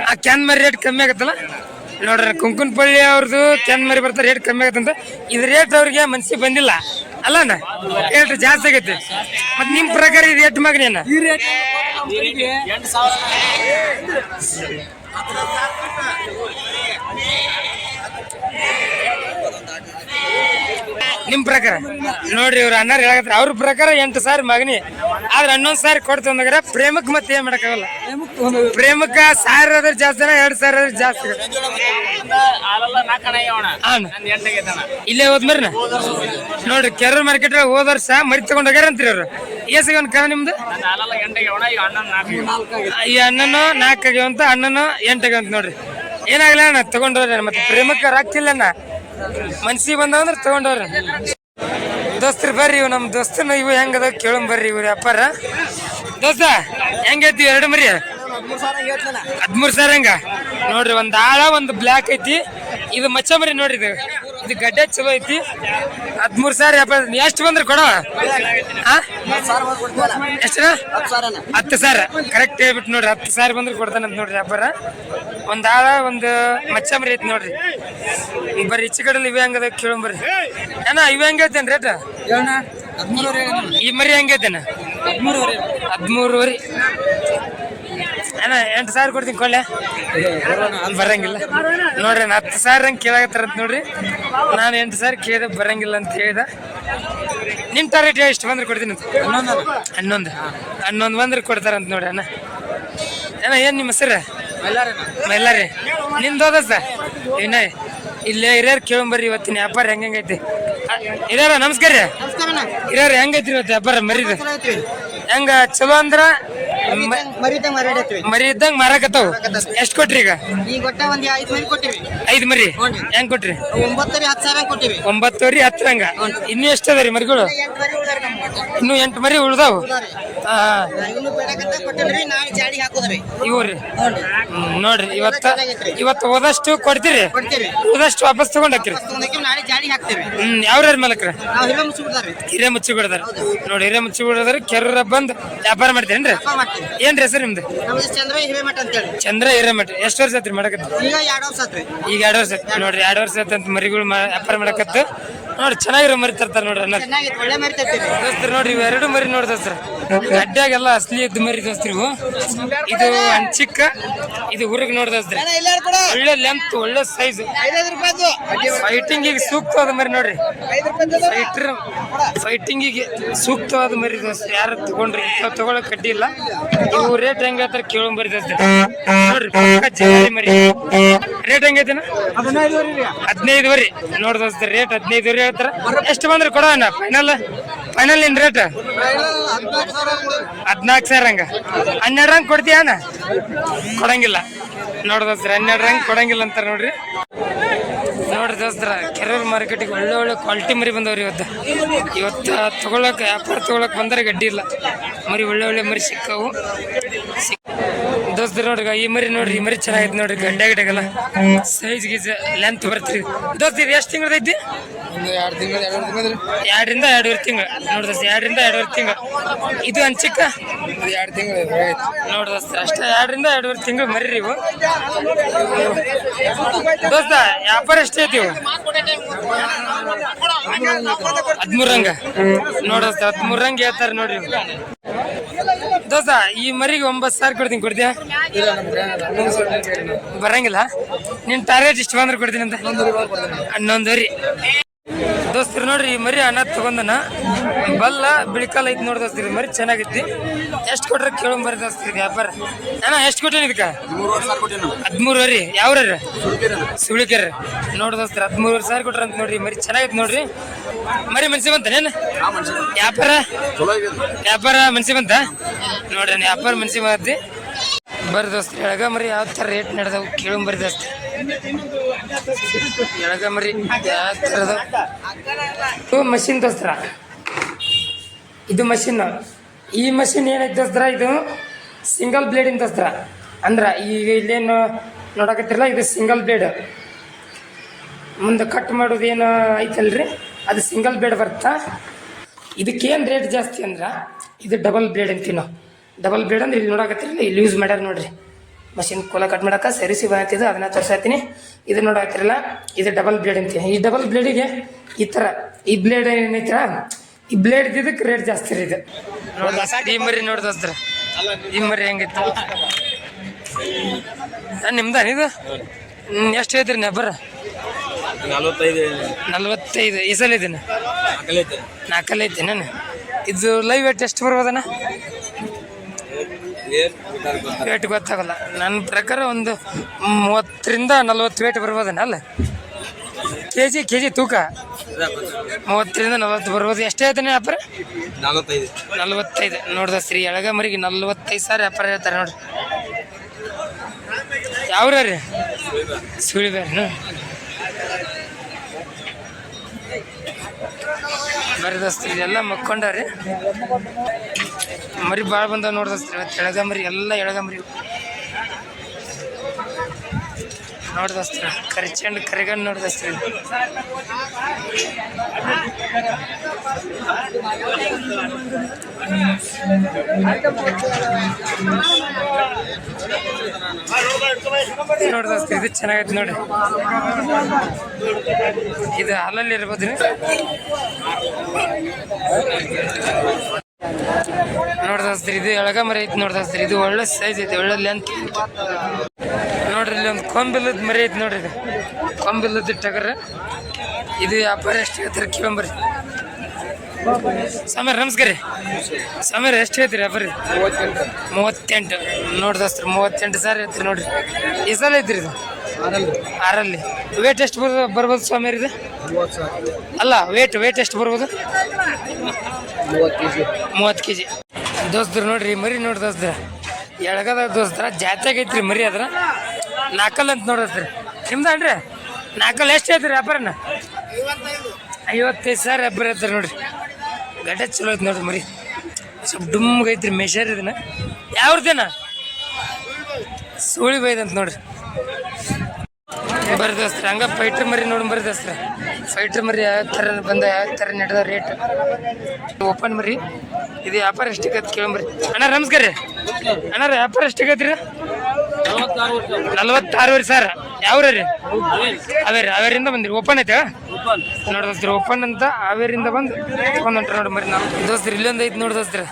ಆ ಕ್ಯಾನ್ ಮರಿ ರೇಟ್ ಕಮ್ಮಿ ಆಗತ್ತಲ್ಲ ನೋಡ್ರಿ. ಕುಂಕುನಪಳ್ಳಿ ಅವ್ರದ್ದು ಕ್ಯಾನ್ ಮರಿ ಬರ್ತಾರೆ, ರೇಟ್ ಕಮ್ಮಿ ಆಗತ್ತಂತ. ಇದು ರೇಟ್ ಅವ್ರಿಗೆ ಮನ್ಸಿಗೆ ಬಂದಿಲ್ಲ ಅಲ್ಲಣ್ಣ, ರೇಟ್ ಜಾಸ್ತಿ ಆಗೈತಿ. ಮತ್ತೆ ನಿಮ್ಮ ಪ್ರಕಾರ ಇದು ರೇಟ್ ಮಗನೇನ? ನಿಮ್ ಪ್ರಕಾರ ನೋಡ್ರಿ ಇವ್ರ ಅನ್ನಾರ ಹೇಳಕತ್ರ. ಅವ್ರ ಪ್ರಕಾರ 8,000 ಮಗನಿ, ಆದ್ರೆ 11,000 ಕೊಡ್ತು ಅಂದಾಗ ಪ್ರೇಮಕ್ಕೆ ಮತ್ತೆ ಏನ್ ಮಾಡಕ್ಕಾಗಲ್ಲ. ಪ್ರೇಮಕ್ಕ 1,000 ಆದ್ರೆ ಜಾಸ್ತಿ, 2,000 ಆದ್ರೆ ಜಾಸ್ತಿ. ಇಲ್ಲೇ ಹೋದ್ಮರಿನ ನೋಡ್ರಿ ಕೆರೂರ್ ಮಾರ್ಕೆಟ್ ಹೋದ ವರ್ಷ ಮರಿ ತಗೊಂಡ್ ಹೋಗ್ಯಾರ ಅಂತೀರಿ ಅವ್ರು. ಏಸಿಗೆ ಒಂದು ಕರ ನಿಮ್ದು? ಈ ಅಣ್ಣನು 4 ಆಗ್ಯಾವಂತ, ಅಣ್ಣನು 8 ಆಗ್ಯಾವಂತ ನೋಡ್ರಿ. ಏನಾಗಲ್ಲ ಅಣ್ಣ ತಗೊಂಡವ್ರ. ಮತ್ತೆ ಪ್ರೇಮಕ್ಕೆ ರಾಕ್ತಿಲ್ಲ ಅಣ್ಣ, ಮನ್ಸಿಗೆ ಬಂದವಂದ್ರೆ ತಗೊಂಡವ್ರ. ದೋಸ್ತರು ಬರ್ರಿ, ಇವು ನಮ್ಮ ದೋಸ್ತನ ಇವು ಹೆಂಗದ ಕೇಳಂ ಬರ್ರಿ. ಇವ್ರ ವ್ಯಾಪಾರ ದೋಸ್ತ ಹೆಂಗೈತಿ 2 ಮರಿ? 13,000 ಹಂಗ ನೋಡ್ರಿ. ಒಂದು ಆಳ ಒಂದು ಬ್ಲ್ಯಾಕ್ ಐತಿ. ಇದು ಮಚ್ಚ ಮರಿ ನೋಡ್ರಿ. ಇದು ಗಡ್ಡೆ ಚಲೋ ಐತಿ. 13,000 ವ್ಯಾಪಾರ. ಎಷ್ಟು ಬಂದ್ರೆ ಕೊಡವ? ಎಷ್ಟು? 10,000 ಕರೆಕ್ಟ್ ಹೇಳ್ಬಿಟ್ಟು ನೋಡ್ರಿ. 10,000 ಬಂದ್ರೆ ಕೊಡ್ತಾನಂತ ನೋಡ್ರಿ ವ್ಯಾಪಾರ. ಒಂದು ಆಳ ಒಂದು ಮಚ್ಚ ಮರಿ ಐತಿ ನೋಡ್ರಿ. ಬರ್ರಿ ಈಚೆ ಕಡೆಲಿ ಇವೆ ಹಂಗದ ಕೇಳಂ ಬರ್ರಿ. ಅಣ್ಣ ಇವೆ ಹೆಂಗೈತೇನ್ ರೇಟ್? ಈ ಮರಿ ಹೆಂಗೈತೇನ? 13,500 ಅಣ್ಣ 8,000 ಕೊಡ್ತೀನಿ ಕೊಳ್ಳೆ ಬರಂಗಿಲ್ಲ ನೋಡ್ರಿ. 10,000 ಹಂಗೆ ಕೇಳಾಕತ್ತಾರಂತ ನೋಡ್ರಿ. ನಾನು 8,000 ಕೇಳಿದೆ, ಬರಂಗಿಲ್ಲ ಅಂತ ಹೇಳಿದ. ನಿಮ್ ಟಾರ್ಗೆಟ್ ಎಷ್ಟು ಬಂದ್ರೆ ಕೊಡ್ತೀನಿ ಅಂತ? 11 ಬಂದ್ರೆ ಕೊಡ್ತಾರಂತ ನೋಡ್ರಿ. ಅಣ್ಣ ಅಣ್ಣ ಏನ್ ನಿಮ್ಮ ಹೆಸರು? ಮೈಲಾರಿ. ನಿಮ್ದು ಹೋದ ವಿನಯ್. ಇಲ್ಲೇ ಹಿರಿಯರ್ ಕೇಳಂಬರ್ರಿ ಇವತ್ತಿನ ವ್ಯಾಪಾರ ಹೆಂಗೈತಿ. ಹಿರಿಯರ ನಮಸ್ಕಾರ ರೀ. ಹಿರಿಯರ ಹೆಂಗೈತ್ರಿ ಇವತ್ತು ವ್ಯಾಪಾರ ಮರಿದು? ಹೆಂಗ ಚಲೋ ಅಂದ್ರ ಮರಿ ಇದ್ದಂಗ ಮಾರಾಕತ್ತಾವ. ಎಷ್ಟ್ ಕೊಟ್ರಿ ಈಗ? 5 ಮರಿ ಹೆಂಗ್ ಕೊಟ್ರಿ? 9,000 10 ಹಂಗ. ಇನ್ನು ಎಷ್ಟ ಅದ ರೀ ಮರಿಗಳು? ಇನ್ನು 8 ಮರಿ ಉಳ್ದಾವ್. ಇವ್ರಿ ನೋಡ್ರಿ. ಇವತ್ತು ಹೋದಷ್ಟು ಕೊಡ್ತೀರಿ, ಹೋದಷ್ಟು ವಾಪಸ್ ತಗೊಂಡ್ ಹಾಕಿರಿ. ಯಾವ್ಯಾರ ಮಾಲಕ್ರ? ಹಿರೇ ಮುಚ್ಚಿ ಬಿಡದಾರ ನೋಡಿ. ಹಿರೇ ಮುಚ್ಚಿ ಬಿಡದಾರ. ಕೆರೂರ ಬಂದ್ ವ್ಯಾಪಾರ ಮಾಡ್ತೇನ್ರಿ? ಏನ್ರಿ ಹೆಸರು ನಿಮ್ದು? ಚಂದ್ರ ಹಿರೇಮಠ. ಎಷ್ಟು ವರ್ಷ ಆತ್ರಿ ಮಾಡಕತ್ತ? ಈಗ 2 ವರ್ಷ ನೋಡ್ರಿ. 2 ವರ್ಷ ಆತಂತ ಮರಿಗಳು ವ್ಯಾಪಾರ ಮಾಡಕತ್ತ ನೋಡ್ರಿ. ಚೆನ್ನಾಗಿರೋ ಮರಿ ತರ್ತಾರ ನೋಡ್ರಿ ಅನ್ನ ದೋಸ್ತರು. ನೋಡ್ರಿ ಇವ್ 2 ಮರಿ ನೋಡಿ ದೋಸ್ತರ. ಗಡ್ಡ್ಯಾಗೆಲ್ಲ ಅಸ್ಲಿ ಇದ್ದು ಮರಿ ದೋಸ್ತ್ರಿ ಇವು. ಇದು ಚಿಕ್ಕ, ಇದು ಹುರುಗ್ ನೋಡಿ ದೋಸ್ತ್ರಿ. ಒಳ್ಳೆ ಲೆಂತ್, ಒಳ್ಳೆ ಸೈಜ್, ಫೈಟಿಂಗಿಗೆ ಸೂಕ್ತವಾದ ಮರಿ ನೋಡ್ರಿ. ಫೈಟಿಂಗಿಗೆ ಸೂಕ್ತವಾದ ಮರಿ ದೋಸ್ತ್ರಿ. ಯಾರು ತಗೊಂಡ್ರಿ ತಗೊಳಕ್ ಕಡ್ಡಿ ಇಲ್ಲ. ಇವು ರೇಟ್ ಹೆಂಗ ಹೇಳ್ತಾರ ಕೇಳಂಬರಿ ದೋಸ್ತ್ರಿ. ನೋಡ್ರಿ ಜವಾರಿ ಮರಿ ರೇಟ್ ಹೆಂಗೈತಿನ? 15,000 ನೋಡ್ ದೋಸ್ತ್ರಿ. ರೇಟ್ 15,000 ಹೇಳ್ತಾರ. ಎಷ್ಟು ಬಂದ್ರೆ ಕೊಡೋಣ? ಫೈನಲ್ ಏನ್ ರೇಟ್? 14,000 ಹಂಗ. 12 ಹಂಗ್ ಕೊಡ್ತೀಯಣ್ಣ? ಕೊಡಂಗಿಲ್ಲ ನೋಡ್ರಿ ದೋಸ್ತ್ರ. 12 ಹಂಗ್ ಕೊಡಂಗಿಲ್ಲ ಅಂತಾರ ನೋಡ್ರಿ. ನೋಡ್ರಿ ದೋಸ್ತರ ಕೆರೂರ್ ಮಾರ್ಕೆಟಿಗೆ ಒಳ್ಳೆ ಕ್ವಾಲಿಟಿ ಮರಿ ಬಂದವ್ರಿ ಇವತ್ತು ತಗೊಳಕ್ ವ್ಯಾಪಾರ ತಗೊಳಕ್ ಬಂದರೆ ಗಡ್ಡಿ ಇಲ್ಲ ಮರಿ. ಒಳ್ಳೆ ಮರಿ ಸಿಕ್ಕವು. ದೋಸ್ತರು ನೋಡ್ರಿ ಈ ಮರಿ ನೋಡ್ರಿ, ಈ ಮರಿ ಚೆನ್ನಾಗೈತೆ ನೋಡ್ರಿ, ಗಡ್ಡೆ ಗಿಡಗಲ್ಲ ಸೈಜ್ ಗೀಜ್ ಲೆಂತ್ ಬರ್ತೀರಿ. ದೋಸ್ತ ಇದು ಎಷ್ಟು ತಿಂಗಳದೈತಿ? 2 ತಿಂಗಳು 2 ರಿಂದ 2.5 ತಿಂಗಳು ನೋಡಿ ದೋಸ್ತ, 2 ರಿಂದ 2.5 ತಿಂಗಳು. ಇದು ಚಿಕ್ಕ 2 ತಿಂಗಳು ನೋಡಿ ದೋಸ್ತ, ಅಷ್ಟೇ 2 ರಿಂದ 2.5 ತಿಂಗಳು ಮರಿ ಇವು. ದೋಸ್ತ ವ್ಯಾಪಾರ ಎಷ್ಟು ಐತಿ ಇವು? 13 ರಂಗ ನೋಡಿ ದೋಸ್ತ, 13 ರಂಗ ಹೇಳ್ತಾರೆ ನೋಡ್ರಿ ದೋಸ್ತ. ಈ ಮರಿಗೆ 9,000 ಕೊಡ್ತೀನಿ, ಕೊಡ್ತೀಯ? ಬರಂಗಿಲ್ಲ. ನಿನ್ ಟಾರ್ಗೆಟ್ ಇಷ್ಟು ಬಂದ್ರೆ ಕೊಡ್ತೀನಿ ಅಂತ. 11 ದೋಸ್ತರು ನೋಡ್ರಿ, ಈ ಮರಿ ಅನ್ನ ತಗೊಂಡನ ಬಲ್ಲ ಬಿಳಿಕಾಲ ಐತಿ ನೋಡಿ ದೋಸ್ತಿರಿ. ಮರಿ ಚೆನ್ನಾಗೈತಿ. ಎಷ್ಟು ಕೊಟ್ರೆ ಕೇಳಂಬರಿ ದೋಸ್ತಿರಿ ವ್ಯಾಪಾರ. ಅಣ್ಣ ಎಷ್ಟು ಕೊಟ್ಟೇನಿ ಇದಕ್ಕೆ? 13,000. ಯಾವ್ರ ಸುಳಿಕೆರೆ ನೋಡಿ ದೋಸ್ತಿರಿ, 13,000 ಕೊಟ್ರ ಅಂತ ನೋಡ್ರಿ. ಮರಿ ಚೆನ್ನಾಗೈತಿ ನೋಡ್ರಿ. ಮರಿ ಮನ್ಸಿ ಬಂತಾನೇನು? ವ್ಯಾಪಾರ ಮನ್ಸಿ ಬಂತ ನೋಡ್ರಿ, ವ್ಯಾಪಾರ ಮನ್ಸಿ ಬಂತಿ. ಬರ್ರಿ ದೋಸ್ತ್ರಿ, ಎಳಗ ಮರಿ ಯಾವ ಥರ ರೇಟ್ ನಡೆದವು ಕೇಳಂಬರಿ ದೋಸ್ತಿ. ಎಳಗ ಮರಿ ಯಾವ ಥರದ ಮಷಿನ್ ದೋಸ್ತರ, ಇದು ಮಷಿನ್. ಈ ಮಷಿನ್ ಏನೈತೆ ದೋಸ್ತರ, ಇದು ಸಿಂಗಲ್ ಬ್ಲೇಡಿನ ದೋಸ್ತರ. ಅಂದ್ರೆ ಈಗ ಇಲ್ಲೇನು ನೋಡಕತ್ತಿರಲ್ಲ, ಇದು ಸಿಂಗಲ್ ಬ್ಲೇಡ್. ಮುಂದೆ ಕಟ್ ಮಾಡೋದು ಏನು ಐತಲ್ರಿ, ಅದು ಸಿಂಗಲ್ ಬ್ಲೇಡ್ ಬರ್ತಾ. ಇದಕ್ಕೇನು ರೇಟ್ ಜಾಸ್ತಿ ಅಂದ್ರೆ ಇದು ಡಬಲ್ ಬ್ಲೇಡ್ ಅಂತೀವಿ ನಾವು. ಡಬಲ್ ಬ್ಲೇಡ್ ಅಂದ್ರೆ ಇಲ್ಲಿ ನೋಡಕತ್ತಿರಲ್ಲ, ಇಲ್ಲಿ ಯೂಸ್ ಮಾಡ್ಯಾರ ನೋಡ್ರಿ. ಮಷಿನ್ ಕೋಲ ಕಟ್ ಮಾಡೋಕೆ ಸರಿಸಿ ಬರತ್ತಿದ್ದು ಅದನ್ನ ತೋರಿಸ್ತೀನಿ. ಇದು ನೋಡಕತ್ತಿರಲ್ಲ, ಇದು ಡಬಲ್ ಬ್ಲೇಡ್ ಅಂತೀವಿ. ಈ ಡಬಲ್ ಬ್ಲೇಡಿಗೆ ಈ ಥರ ಈ ಬ್ಲೇಡ್ ಏನೈತ್ರ, ಈ ಬ್ಲೇಡ್ ಇದಕ್ಕೆ ರೇಟ್ ಜಾಸ್ತಿ ರೀ. ಇದು ನೋಡಿ ಈ ಮರಿ ನೋಡಿ ದೋಸ್ತ್ರ, ಈ ಮರಿ ಹೆಂಗಿತ್ತು ನಿಮ್ದಾನ ಇದು? ಎಷ್ಟು ಹೇಳ್ತೀರಿ ನೆಬ್ಬರ? 45. ಈ ಸಲ ಇದೀನಿ 4 ಐತಿ ನಾನು. ಇದು ಲೈವ್ ವೇಟ್ ಎಷ್ಟು ಬರ್ಬೋದಣ್ಣ? ವೇಟ್ ಗೊತ್ತಾಗಲ್ಲ. ನನ್ನ ಪ್ರಕಾರ ಒಂದು 30 ರಿಂದ 40 ವೇಟ್ ಬರ್ಬೋದಣ್ಣ. ಅಲ್ಲ ಕೆ ಜಿ ತೂಕ 30 ರಿಂದ 40 ಬರ್ಬೋದು. ಎಷ್ಟೇ ಆಯ್ತಾನೆ ವ್ಯಾಪಾರ? 45 ನೋಡ್ದ ಶ್ರೀ ಎಳಗ ಮರಿಗೆ 45,000 ವ್ಯಾಪಾರ ಹೇಳ್ತಾರೆ ನೋಡ್ರಿ. ಯಾವ್ರ ರೀ? ಸುಳಿಬೇರೇನು? ಬರೀ ದೋಸ್ತ್ರಿ ಇದೆಲ್ಲ ಮಕ್ಕೊಂಡವ್ರಿ. ಮರಿ ಭಾಳ ಬಂದಾವ ನೋಡಿ ದೋಸ್ತ್ರಿ. ಇವತ್ತು ಎಳಗ ಮರಿ ಎಲ್ಲ ಎಳಗ ಮರಿ ನೋಡಿ ದೋಸ್ತ್ರಿ. ಕರಿಚಂಡ್ ಕರಿಗಣ್ಣು ನೋಡಿ ದೋಸ್ತ್ರಿ. ನೋಡಿ ದೋಸ್ತ್ರಿ, ಇದು ಚೆನ್ನಾಗೈತೆ ನೋಡಿ. ಇದು ಹಾಲಲ್ಲಿ ಇರ್ಬೋದು. ನೋಡಿ ದೋಸ್ತ್ರಿ, ಇದು ಎಳಗ ಮರಿ ಐತಿ ನೋಡಿ ದೋಸ್ತ್ರಿ. ಇದು ಒಳ್ಳೆ ಸೈಜ್ ಐತಿ, ಒಳ್ಳೆ ಲೆಂತ್ ನೋಡ್ರಿ. ಇಲ್ಲಿ ಒಂದು ಕೊಂಬಿಲ್ಲದ ಮರಿ ಐತಿ ನೋಡ್ರಿ. ಇದು ಕೊಂಬಿಲ್ಲದ ಟಗರ. ಇದು ವ್ಯಾಪಾರ ಎಷ್ಟು ಹೇಳ್ತಾರೆ ಕೇಳಂಬರಿ. ಸಮೀರ್ ನಮಸ್ಕಾರ ರೀ. ಸಮೀರ್ ಎಷ್ಟು ಹೇಳ್ತೀರಿ ವ್ಯಾಪಾರ? 38 ನೋಡಿ ದೋಸ್ತ್ರಿ, 38,000 ಹೇಳ್ತೀರಿ ನೋಡ್ರಿ. ಈ ಸಲ ಐತ್ರಿ ಇದು 6ರಲ್ಲಿ. ವೇಟ್ ಎಷ್ಟು ಬರ್ಬೋದು ಸ್ವಾಮೀರ್ ಇದು? ಅಲ್ಲ ವೇಟ್ ಎಷ್ಟು ಬರ್ಬೋದು? 30 kg ದೋಸ್ತರು ನೋಡ್ರಿ. ಮರಿ ನೋಡಿ ದೋಸ್ತರ, ಎಳಗದ ದೋಸ್ತರ ಜಾತ್ಯಾಗ ಐತ್ರಿ ಮರಿ. ಅದ್ರ 4 ಅಂತ ನೋಡತ್ರಿ. ನಿಮ್ದನ್ರಿ 4 ಎಷ್ಟು ಐತ್ರಿ ವ್ಯಾಪಾರನ? 55,000 ವ್ಯಾಪಾರ ಐತ್ರಿ ನೋಡ್ರಿ. ಗಡ್ಡೆ ಚಲೋ ಐತಿ ನೋಡ್ರಿ ಮರಿ. ಸ್ವಲ್ಪ ಡುಮ್ಗೆ ಐತ್ರಿ ಮೆಷರ್. ಇದನ್ನ ಯಾವ್ರದೇನ? ಸುಳಿ ಬೈದಂತ ನೋಡ್ರಿ. ಬರ್ರಿ ದೋಸ್ತ್ರ, ಹಂಗ ಫೈಟ್ರ್ ಮರಿ ನೋಡಿ ಬರ್ರಿ ದೋಸ್ತ್ರ. ಫೈಟ್ರ್ ಮರಿ ಯಾವ ಥರ ಬಂದ, ಯಾವ ಥರ ನಡೆದ ರೇಟ್. ಓಪನ್ ಮರಿ. ಇದು ವ್ಯಾಪಾರ ಎಷ್ಟಕ್ಕೈತಿ ಕೇಳಂಬರಿ. ಅಣ್ಣ ನಮಸ್ಕಾರ ರೀ. ಅಣ್ಣ ವ್ಯಾಪಾರ ಎಷ್ಟಕ್ಕೈತಿ ರೀ? 46,000. ಯಾವ್ರ ರೀ? ಹಾವೇರಿಂದ ಬಂದಿರಿ. ಓಪನ್ ಐತೆ ನೋಡಿ ದೋಸ್ತ್ರಿ. ಓಪನ್ ಅಂತ ಹಾವೇರಿಂದ ಬಂದು ತೊಗೊಂಡ್ ಹೊಂಟ್ರಿ ನೋಡಿ ಮರಿ. ನಾವು ದೋಸ್ತ್ರಿ ಇಲ್ಲೊಂದು ಐತಿ ನೋಡಿ ದೋಸ್ತ್ರಿ.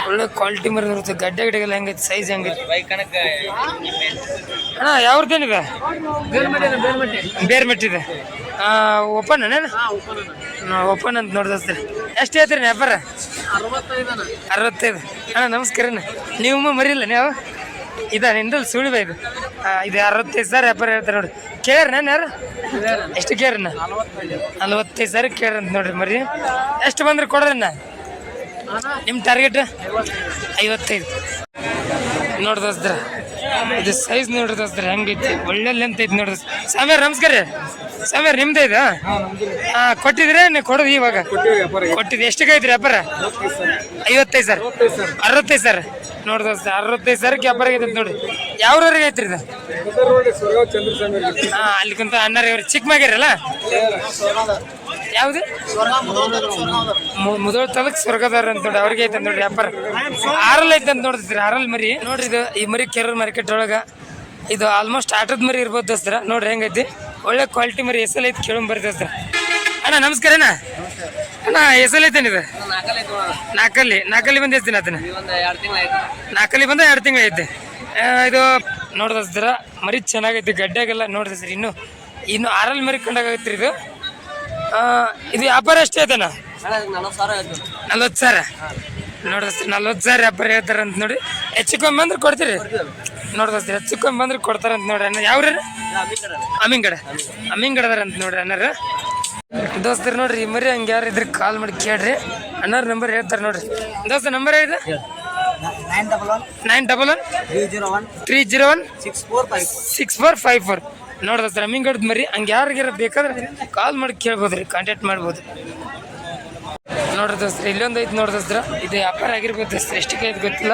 ಒಳ್ಳೆ ಕ್ವಾಲಿಟಿ ಮರಿ ನೋಡ್ತೀವಿ. ಗಡ್ಡೆ ಗಿಡಗೆಲ್ಲ ಹೆಂಗೈತಿ, ಸೈಜ್ ಹೆಂಗೈತಿ ಅಣ್ಣ? ಯಾವ್ರದ್ದೇನಿದೆ? ಬೇರ್ಮೆಟ್ಟಿದೆ. ಓಪನ್ ಅಣ್ಣ? ಓಪನ್ ಅಂತ ನೋಡಿ ದೋಸ್ತ್ರಿ. ಎಷ್ಟು ಹೇಳ್ತೀರಿ ವ್ಯಾಪಾರ? 65 ಅಣ್ಣ ನಮಸ್ಕಾರ. ನೀವು ಮರಿಲ್ಲ ನೀವು? ಇದ ನಿಂದಲ್ ಸುಳಿಬ ಇದು. ಇದು 65,000 ವ್ಯಾಪಾರ ಹೇಳ್ತಾರೆ ನೋಡಿ. ಕೇಳ್ರಿ ನಾನು ಯಾರು? ಎಷ್ಟು ಕೇಳ್ರಣ್ಣ? 45,000 ಕೇಳ್ರಂತ ನೋಡ್ರಿ ಮರಿ. ಎಷ್ಟು ಬಂದ್ರೆ ಕೊಡ್ರಣ್ಣ? ನಿಮ್ಮ ಟಾರ್ಗೆಟ್ 55 ನೋಡಿ ದೋಸ್ತ್ರ. ಇದು ಸೈಜ್ ನೋಡ್ರಿ ದೋಸ್ತ್ರ ಹೆಂಗೈತಿ, ಒಳ್ಳೆ ಲೆಂತ್ ಐತಿ ನೋಡ್ರಿ. ಸಮೀರ್ ನಮಸ್ಕಾರ ರೀ. ಸಮೀರ್ ನಿಮ್ದು ಇದು? ಕೊಟ್ಟಿದ್ರೆ ನೀವು ಕೊಡೋದು ಇವಾಗ? ಕೊಟ್ಟಿದ್ದು ಎಷ್ಟಕ್ಕೆ ಐತ್ರಿ ವ್ಯಾಪಾರ? 55,000. 65,000 ನೋಡಿ ದೋಸ್ತ 65,000 ವ್ಯಾಪಾರ ಆಗೈತೆ ನೋಡಿ. ಯಾವ್ರವ್ರಿಗೆ ಐತ್ರಿ ಇದು? ಹಾ, ಅಲ್ಲಿ ಕುಂತ ಅಣ್ಣಾರ ಇವ್ರು ಚಿಕ್ಕ ಮಗಿರಲ್ಲ ಯಾವ್ದು ಮುದೋಳ್ ತಾಲೂಕ್ ಸ್ವರ್ಗದಾರ ಅಂತ ನೋಡಿ, ಅವ್ರಿಗೆ ಐತೆ ನೋಡ್ರಿ ವ್ಯಾಪಾರ. ಆರಲ್ ಐತೆ ಅಂತ ನೋಡ್ತಿದ್ರಿ, ಆರಲ್ ಮರಿ ನೋಡ್ರಿ. ಇದು ಈ ಮರಿ ಕೆರೂರ್ ಮಾರ್ಕೆಟ್ ಒಳಗ ಇದು ಆಲ್ಮೋಸ್ಟ್ ಆಟದ ಮರಿ ಇರ್ಬೋದು ದೋಸ್ತರ. ನೋಡ್ರಿ ಹೆಂಗೈತಿ, ಒಳ್ಳೆ ಕ್ವಾಲಿಟಿ ಮರಿ. ಎಸಲ್ ಐತಿ ಕೇಳೋಣ ಬರ್ರಿ ದೋಸ್ತರ. ಅಣ್ಣ ನಮಸ್ಕಾರ ಅಣ್ಣ. ಅಣ್ಣ ಎಸಲ್ ಐತೇನ ಇದು? ನಾಲ್ಕಲ್ಲಿ ಬಂದು ಎಷ್ಟು ದಿನ ಆತನ? ನಾಲ್ಕಲ್ಲಿ ಬಂದ 2 ತಿಂಗಳು ಐತೆ. ಇದು ನೋಡ್ದಸ್ತರ ಮರಿ ಚೆನ್ನಾಗೈತಿ, ಗಡ್ಡೆಗೆಲ್ಲ ನೋಡ್ದಸ್ರಿ. ಇನ್ನು ಆರಲ್ ಮರಿ ಕಂಡಾಗೈತ್ರಿ ಇದು. ಇದು ವ್ಯಾಪಾರ ಎಷ್ಟೇ ಐತಣ್ಣ? 40,000 ನೋಡ್ದಸ್ರಿ. 40,000 ವ್ಯಾಪಾರ ಹೇಳ್ತಾರಂತ ನೋಡಿ. ಹೆಚ್ಚಿಕೊಂಡ್ ಬಂದ್ರೆ ಕೊಡ್ತೀರಿ ನೋಡ್ದಸ್ರಿ, ಹೆಚ್ಚಿಕೊಂಡ್ ಬಂದ್ರೆ ಕೊಡ್ತಾರಂತ ನೋಡ್ರಿ. ಅಣ್ಣ ಯಾವ್ರ? ಅಮ್ಮಿಂಗಡದಾರಂತ ನೋಡ್ರಿ ಅಣ್ಣಾರ. ದೋಸ್ತರು ನೋಡ್ರಿ, ಈ ಮರಿ ಹಂಗೆ ಯಾರು ಇದ್ರೆ ಕಾಲ್ ಮಾಡಿ ಕೇಳ್ರಿ, ಅಣ್ಣಾರ ನಂಬರ್ ಹೇಳ್ತಾರೆ ನೋಡ್ರಿ. ದೋಸ್ತ ನಂಬರ್ ಹೇಳಿದ 911-301-6454 ನೋಡ್ದಸ್ತ. ಅಮ್ಮಿಂಗಡದ ಮರಿ ಹಂಗೆ ಯಾರಿಗಾರ ಬೇಕಾದ್ರೆ ಕಾಲ್ ಮಾಡಿ ಕೇಳ್ಬೋದ್ರಿ, ಕಾಂಟ್ಯಾಕ್ಟ್ ಮಾಡ್ಬೋದು ನೋಡ್ರಿ ದೋಸ್ತ್ರ. ಇಲ್ಲೊಂದು ಐತೆ ನೋಡ್ದಸ್ತ್ರ, ಇದು ವ್ಯಾಪಾರ ಆಗಿರ್ಬೋದು ದೋಸ್ತ್ರ. ಎಷ್ಟಕ್ಕೆ ಐತೆ ಗೊತ್ತಿಲ್ಲ,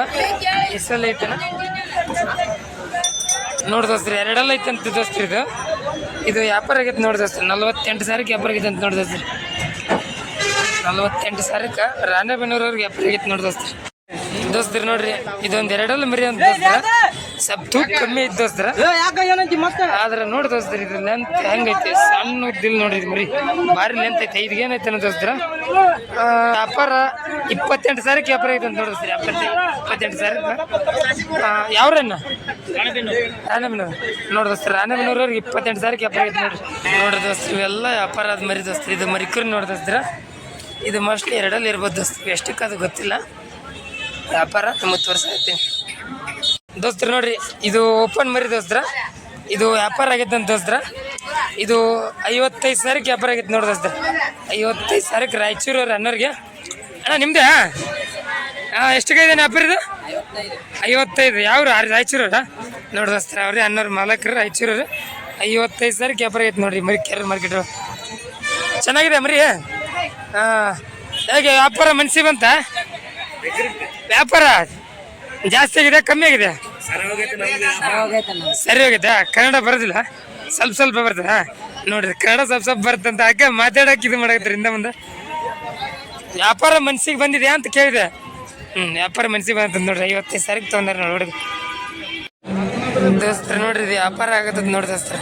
ಎಷ್ಟೆಲ್ಲ ಐತನ ನೋಡ್ದೋಸ್ತ್ರಿ. 2 ಐತೆ ಅಂತ ದೋಸ್ತ್ರಿ. ಇದು ವ್ಯಾಪಾರ ಆಗೈತೆ ನೋಡ್ದೋಸ್ತ್ರಿ. 48,000 ವ್ಯಾಪಾರ ಆಗೈತೆ ಅಂತ ನೋಡ್ದೋಸ್ತ್ರಿ. 48,000 ರಾಣೆಬೆನ್ನೂರವ್ರಿಗೆ ವ್ಯಾಪಾರ ಆಗೈತೆ ನೋಡ್ದೋಸ್ತ್ರಿ. ದೋಸ್ತ್ರಿ ನೋಡ್ರಿ, ಇದೊಂದು 2 ಮರಿ ಅಂತ ದೋಸ್ತ್ರ. ಸ್ವಲ್ಪ ತೂಕ ಕಮ್ಮಿ ಐತೆ ದೋಸ್ತ್ರ. ಆದ್ರೆ ನೋಡಿ ದೋಸ್ತ್ರಿ, ಇದು ಲೆಂತ್ ಹೆಂಗೈತೆ, ಸಣ್ಣ ದಿಲ್ ನೋಡ್ರಿ. ಇದು ಮರಿ ಭಾರಿ ಲೆಂತ್ ಐತೆ. ಇದು ಏನೈತೆ ಅನ್ನೋ ದೋಸ್ತ್ರ. ವ್ಯಾಪಾರ 28,000 ವ್ಯಾಪಾರ ಐತೆ ಅಂತ ನೋಡಿದ್ರಿ. 28,000 ಯಾವ್ರನ್ನ? ರಾಣೆಬೆನ್ನೂರು ನೋಡ್ದೋಸ್ತ್ರಿ. ರಾಣೆಬೆನ್ನೂರವ್ರಿಗೆ 28,000 ವ್ಯಾಪಾರ ಐತೆ ನೋಡ್ರಿ. ನೋಡ್ರಿ ದೋಸ್ತ್ರಿ, ಇವೆಲ್ಲ ವ್ಯಾಪಾರ ಆದ ಮರಿ ದೋಸ್ತ್ರಿ. ಇದು ಮರಿಕರು ನೋಡ್ದೋಸ್ತ್ರ. ಇದು ಮೋಸ್ಟ್ಲಿ 2 ಇರ್ಬೋದು ದೋಸ್ತ್ರಿ, ಎಷ್ಟಕ್ಕೆ ಅದು ಗೊತ್ತಿಲ್ಲ. ವ್ಯಾಪಾರ 90 ವರ್ಷ ಐತಿ ದೋಸ್ತ್ರ. ನೋಡ್ರಿ, ಇದು ಓಪನ್ ಮರಿ ದೋಸ್ತ್ರ. ಇದು ವ್ಯಾಪಾರ ಆಗೈತೆ ಅಂತ ದೋಸ್ತ್ರ. ಇದು 55,000 ವ್ಯಾಪಾರ ಆಗೈತೆ ನೋಡಿ ದೋಸ್ತ್ರ. 55,000 ರಾಯಚೂರವ್ರ ಅಣ್ಣವ್ರಿಗೆ. ಅಣ್ಣ ನಿಮ್ದೇ? ಎಷ್ಟಕ್ಕೆ ಇದೆ ವ್ಯಾಪಾರ ಇದು? 55. ಯಾವ ರಾಯಚೂರವ್ರ ನೋಡಿ ದೋಸ್ತ್ರ. ಅವ್ರಿ ಅಣ್ಣವ್ರ ಮಾಲಕರು ರಾಯಚೂರವ್ರು. 55,000 ವ್ಯಾಪಾರ ಆಗೈತೆ ನೋಡ್ರಿ ಮರಿ ಕೆರೂರ್ ಮಾರ್ಕೆಟ್. ಚೆನ್ನಾಗಿದೆ ಮರಿ. ಹೇಗೆ ವ್ಯಾಪಾರ ಮನ್ಸಿ ಬಂತ? ವ್ಯಾಪಾರ ಜಾಸ್ತಿ ಆಗಿದೆ ಕಮ್ಮಿ ಆಗಿದೆ? ಸರಿ ಹೋಗೈತಾ? ಕನ್ನಡ ಬರೋದಿಲ್ಲ, ಸ್ವಲ್ಪ ಬರ್ತದ ನೋಡ್ರಿ. ಕನ್ನಡ ಸ್ವಲ್ಪ ಬರ್ತಂತ ಹಾಗೆ ಮಾತಾಡೋಕೆ ಇದು ಮಾಡಕತ್ರಿ ಹಿಂದೆ ಮುಂದೆ. ವ್ಯಾಪಾರ ಮನ್ಸಿಗೆ ಬಂದಿದೆ ಅಂತ ಕೇಳಿದೆ. ವ್ಯಾಪಾರ ಮನ್ಸಿಗೆ ಬಂತ ನೋಡ್ರಿ. 55,000 ತೊಗೊಂಡ್ರಿ ನೋಡಿ ಹುಡುಗ ದೋಸ್ತ್ರ. ನೋಡ್ರಿ, ಇದು ವ್ಯಾಪಾರ ಆಗತ್ತದ ನೋಡಿ ದೋಸ್ತ್ರ.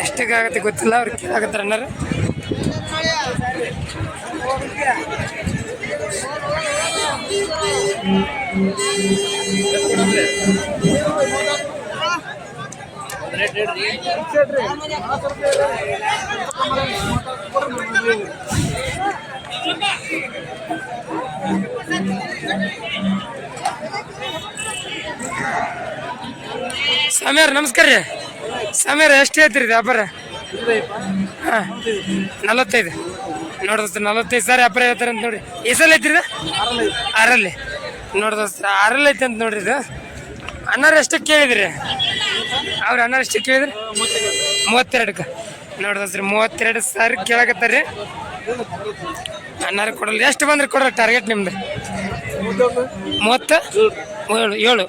ಎಷ್ಟಕ್ಕೆ ಆಗತ್ತೆ ಗೊತ್ತಿಲ್ಲ, ಅವ್ರು ಕೇಳಾಕತ್ತಾರ ಅಣ್ಣಾರು. ಸ್ವಾಮಿಯವ್ರ ನಮಸ್ಕಾರ ರೀ. ಸ್ವಾಮಿಯವ್ರ ಎಷ್ಟು ಹೇಳ್ತೀರಿ ವ್ಯಾಪಾರ? ಹಾಂ 45 ನೋಡ್ದೋಸ್ತ. 45,000 ವ್ಯಾಪಾರ ಹೇಳ್ತಾರೆ ಅಂತ ನೋಡ್ರಿ. ಎಸಲ್ ಐತ್ರಿ ಇದು? 6 ನೋಡ್ದೋಸ್ತ. 6 ಐತೆ ಅಂತ ನೋಡ್ರಿ. ಇದು ಅಣ್ಣಾರು ಎಷ್ಟಕ್ಕೆ ಕೇಳಿದ್ರಿ? ಅವ್ರು ಅಣ್ಣಾರು ಎಷ್ಟಕ್ಕೆ ಕೇಳಿದ್ರಿ? 32 ನೋಡ್ದೋಸ್ರಿ. 32,000 ಕೇಳಕತ್ತಾರ್ರಿ. ಅಣ್ಣಾರು ಕೊಡಲ್ಲ. ಎಷ್ಟು ಬಂದ್ರೆ ಕೊಡ್ರಿ ಟಾರ್ಗೆಟ್ ನಿಮ್ದು? 37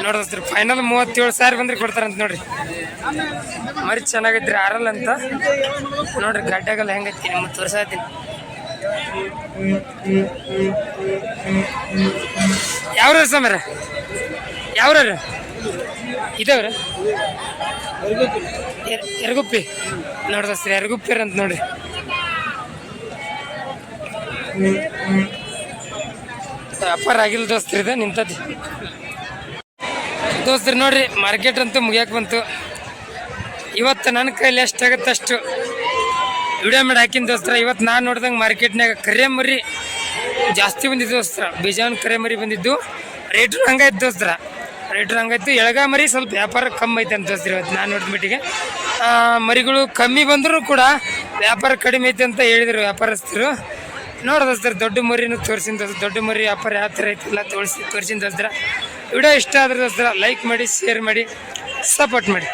ನೋಡ್ದೋಸ್ರಿ. ಫೈನಲ್ 37,000 ಬಂದ್ರೆ ಕೊಡ್ತಾರಂತ ನೋಡ್ರಿ. ಮರಿ ಚೆನ್ನಾಗೈತ್ರಿ 6 ಅಂತ ನೋಡ್ರಿ. ಗಡ್ಡೆಗೆಲ್ಲ ಹೆಂಗೈತಿ ನಿಮ್ಮ ತೋರ್ಸಾತೀನಿ. ಯಾವ್ರ ಸಮರ? ಯಾವ್ರ ಇದವ್ರ? ಎರಗುಪ್ಪಿ ನೋಡ್ದೋಸ್ರಿ. ಎರಗುಪ್ಪಿರ ಅಂತ ನೋಡ್ರಿ. ವ್ಯಾಪಾರ ಆಗಿಲ್ಲ ದೋಸ್ತ್ರಿ. ಇದು ನಿಂತತಿ ದೋಸ್ತ್ರಿ. ನೋಡ್ರಿ, ಮಾರ್ಕೆಟ್ ಅಂತೂ ಮುಗಿಯಕ್ಕೆ ಬಂತು. ಇವತ್ತು ನನ್ನ ಕೈಲಿ ಎಷ್ಟಾಗತ್ತೆ ಅಷ್ಟು ವಿಡಿಯೋ ಮಾಡಿ ಹಾಕಿನ ದೋಸ್ತ್ರ. ಇವತ್ತು ನಾನು ನೋಡ್ದಂಗೆ ಮಾರ್ಕೆಟ್ನಾಗ ಕರೆ ಮರಿ ಜಾಸ್ತಿ ಬಂದಿದ್ದು ದೋಸ್ತ್ರ. ಬೀಜಾನ್ ಕರೆ ಮರಿ ಬಂದಿದ್ದು. ರೇಟು ಹಂಗಾಯ್ತು ದೋಸ್ತ್ರ. ರೇಟು ಹಂಗಾಯ್ತು. ಎಳಗ ಮರಿ ಸ್ವಲ್ಪ ವ್ಯಾಪಾರ ಕಮ್ಮಿ ಐತೆ ಅಂತ ದೋಸ್ತ್ರಿ. ಇವತ್ತು ನಾನು ನೋಡಿದ ಮಟ್ಟಿಗೆ ಮರಿಗಳು ಕಮ್ಮಿ ಬಂದರೂ ಕೂಡ ವ್ಯಾಪಾರ ಕಡಿಮೆ ಐತೆ ಅಂತ ಹೇಳಿದರು ವ್ಯಾಪಾರಸ್ಥರು. ನೋಡೋದೋಸ್ತ್ರ. ದೊಡ್ಡ ಮರಿನೂ ತೋರಿಸಿನ ದೋಸ್ತ್ರ. ದೊಡ್ಡ ಮರಿ ವ್ಯಾಪಾರ ಯಾವ ಥರ ಐತಿಲ್ಲ ತೋರಿಸಿನ ದೋಸ್ತ್ರ. ವಿಡಿಯೋ ಇಷ್ಟ ಆದ್ರೆ ದೋಸ್ತ್ರ ಲೈಕ್ ಮಾಡಿ, ಶೇರ್ ಮಾಡಿ, ಸಪೋರ್ಟ್ ಮಾಡಿ.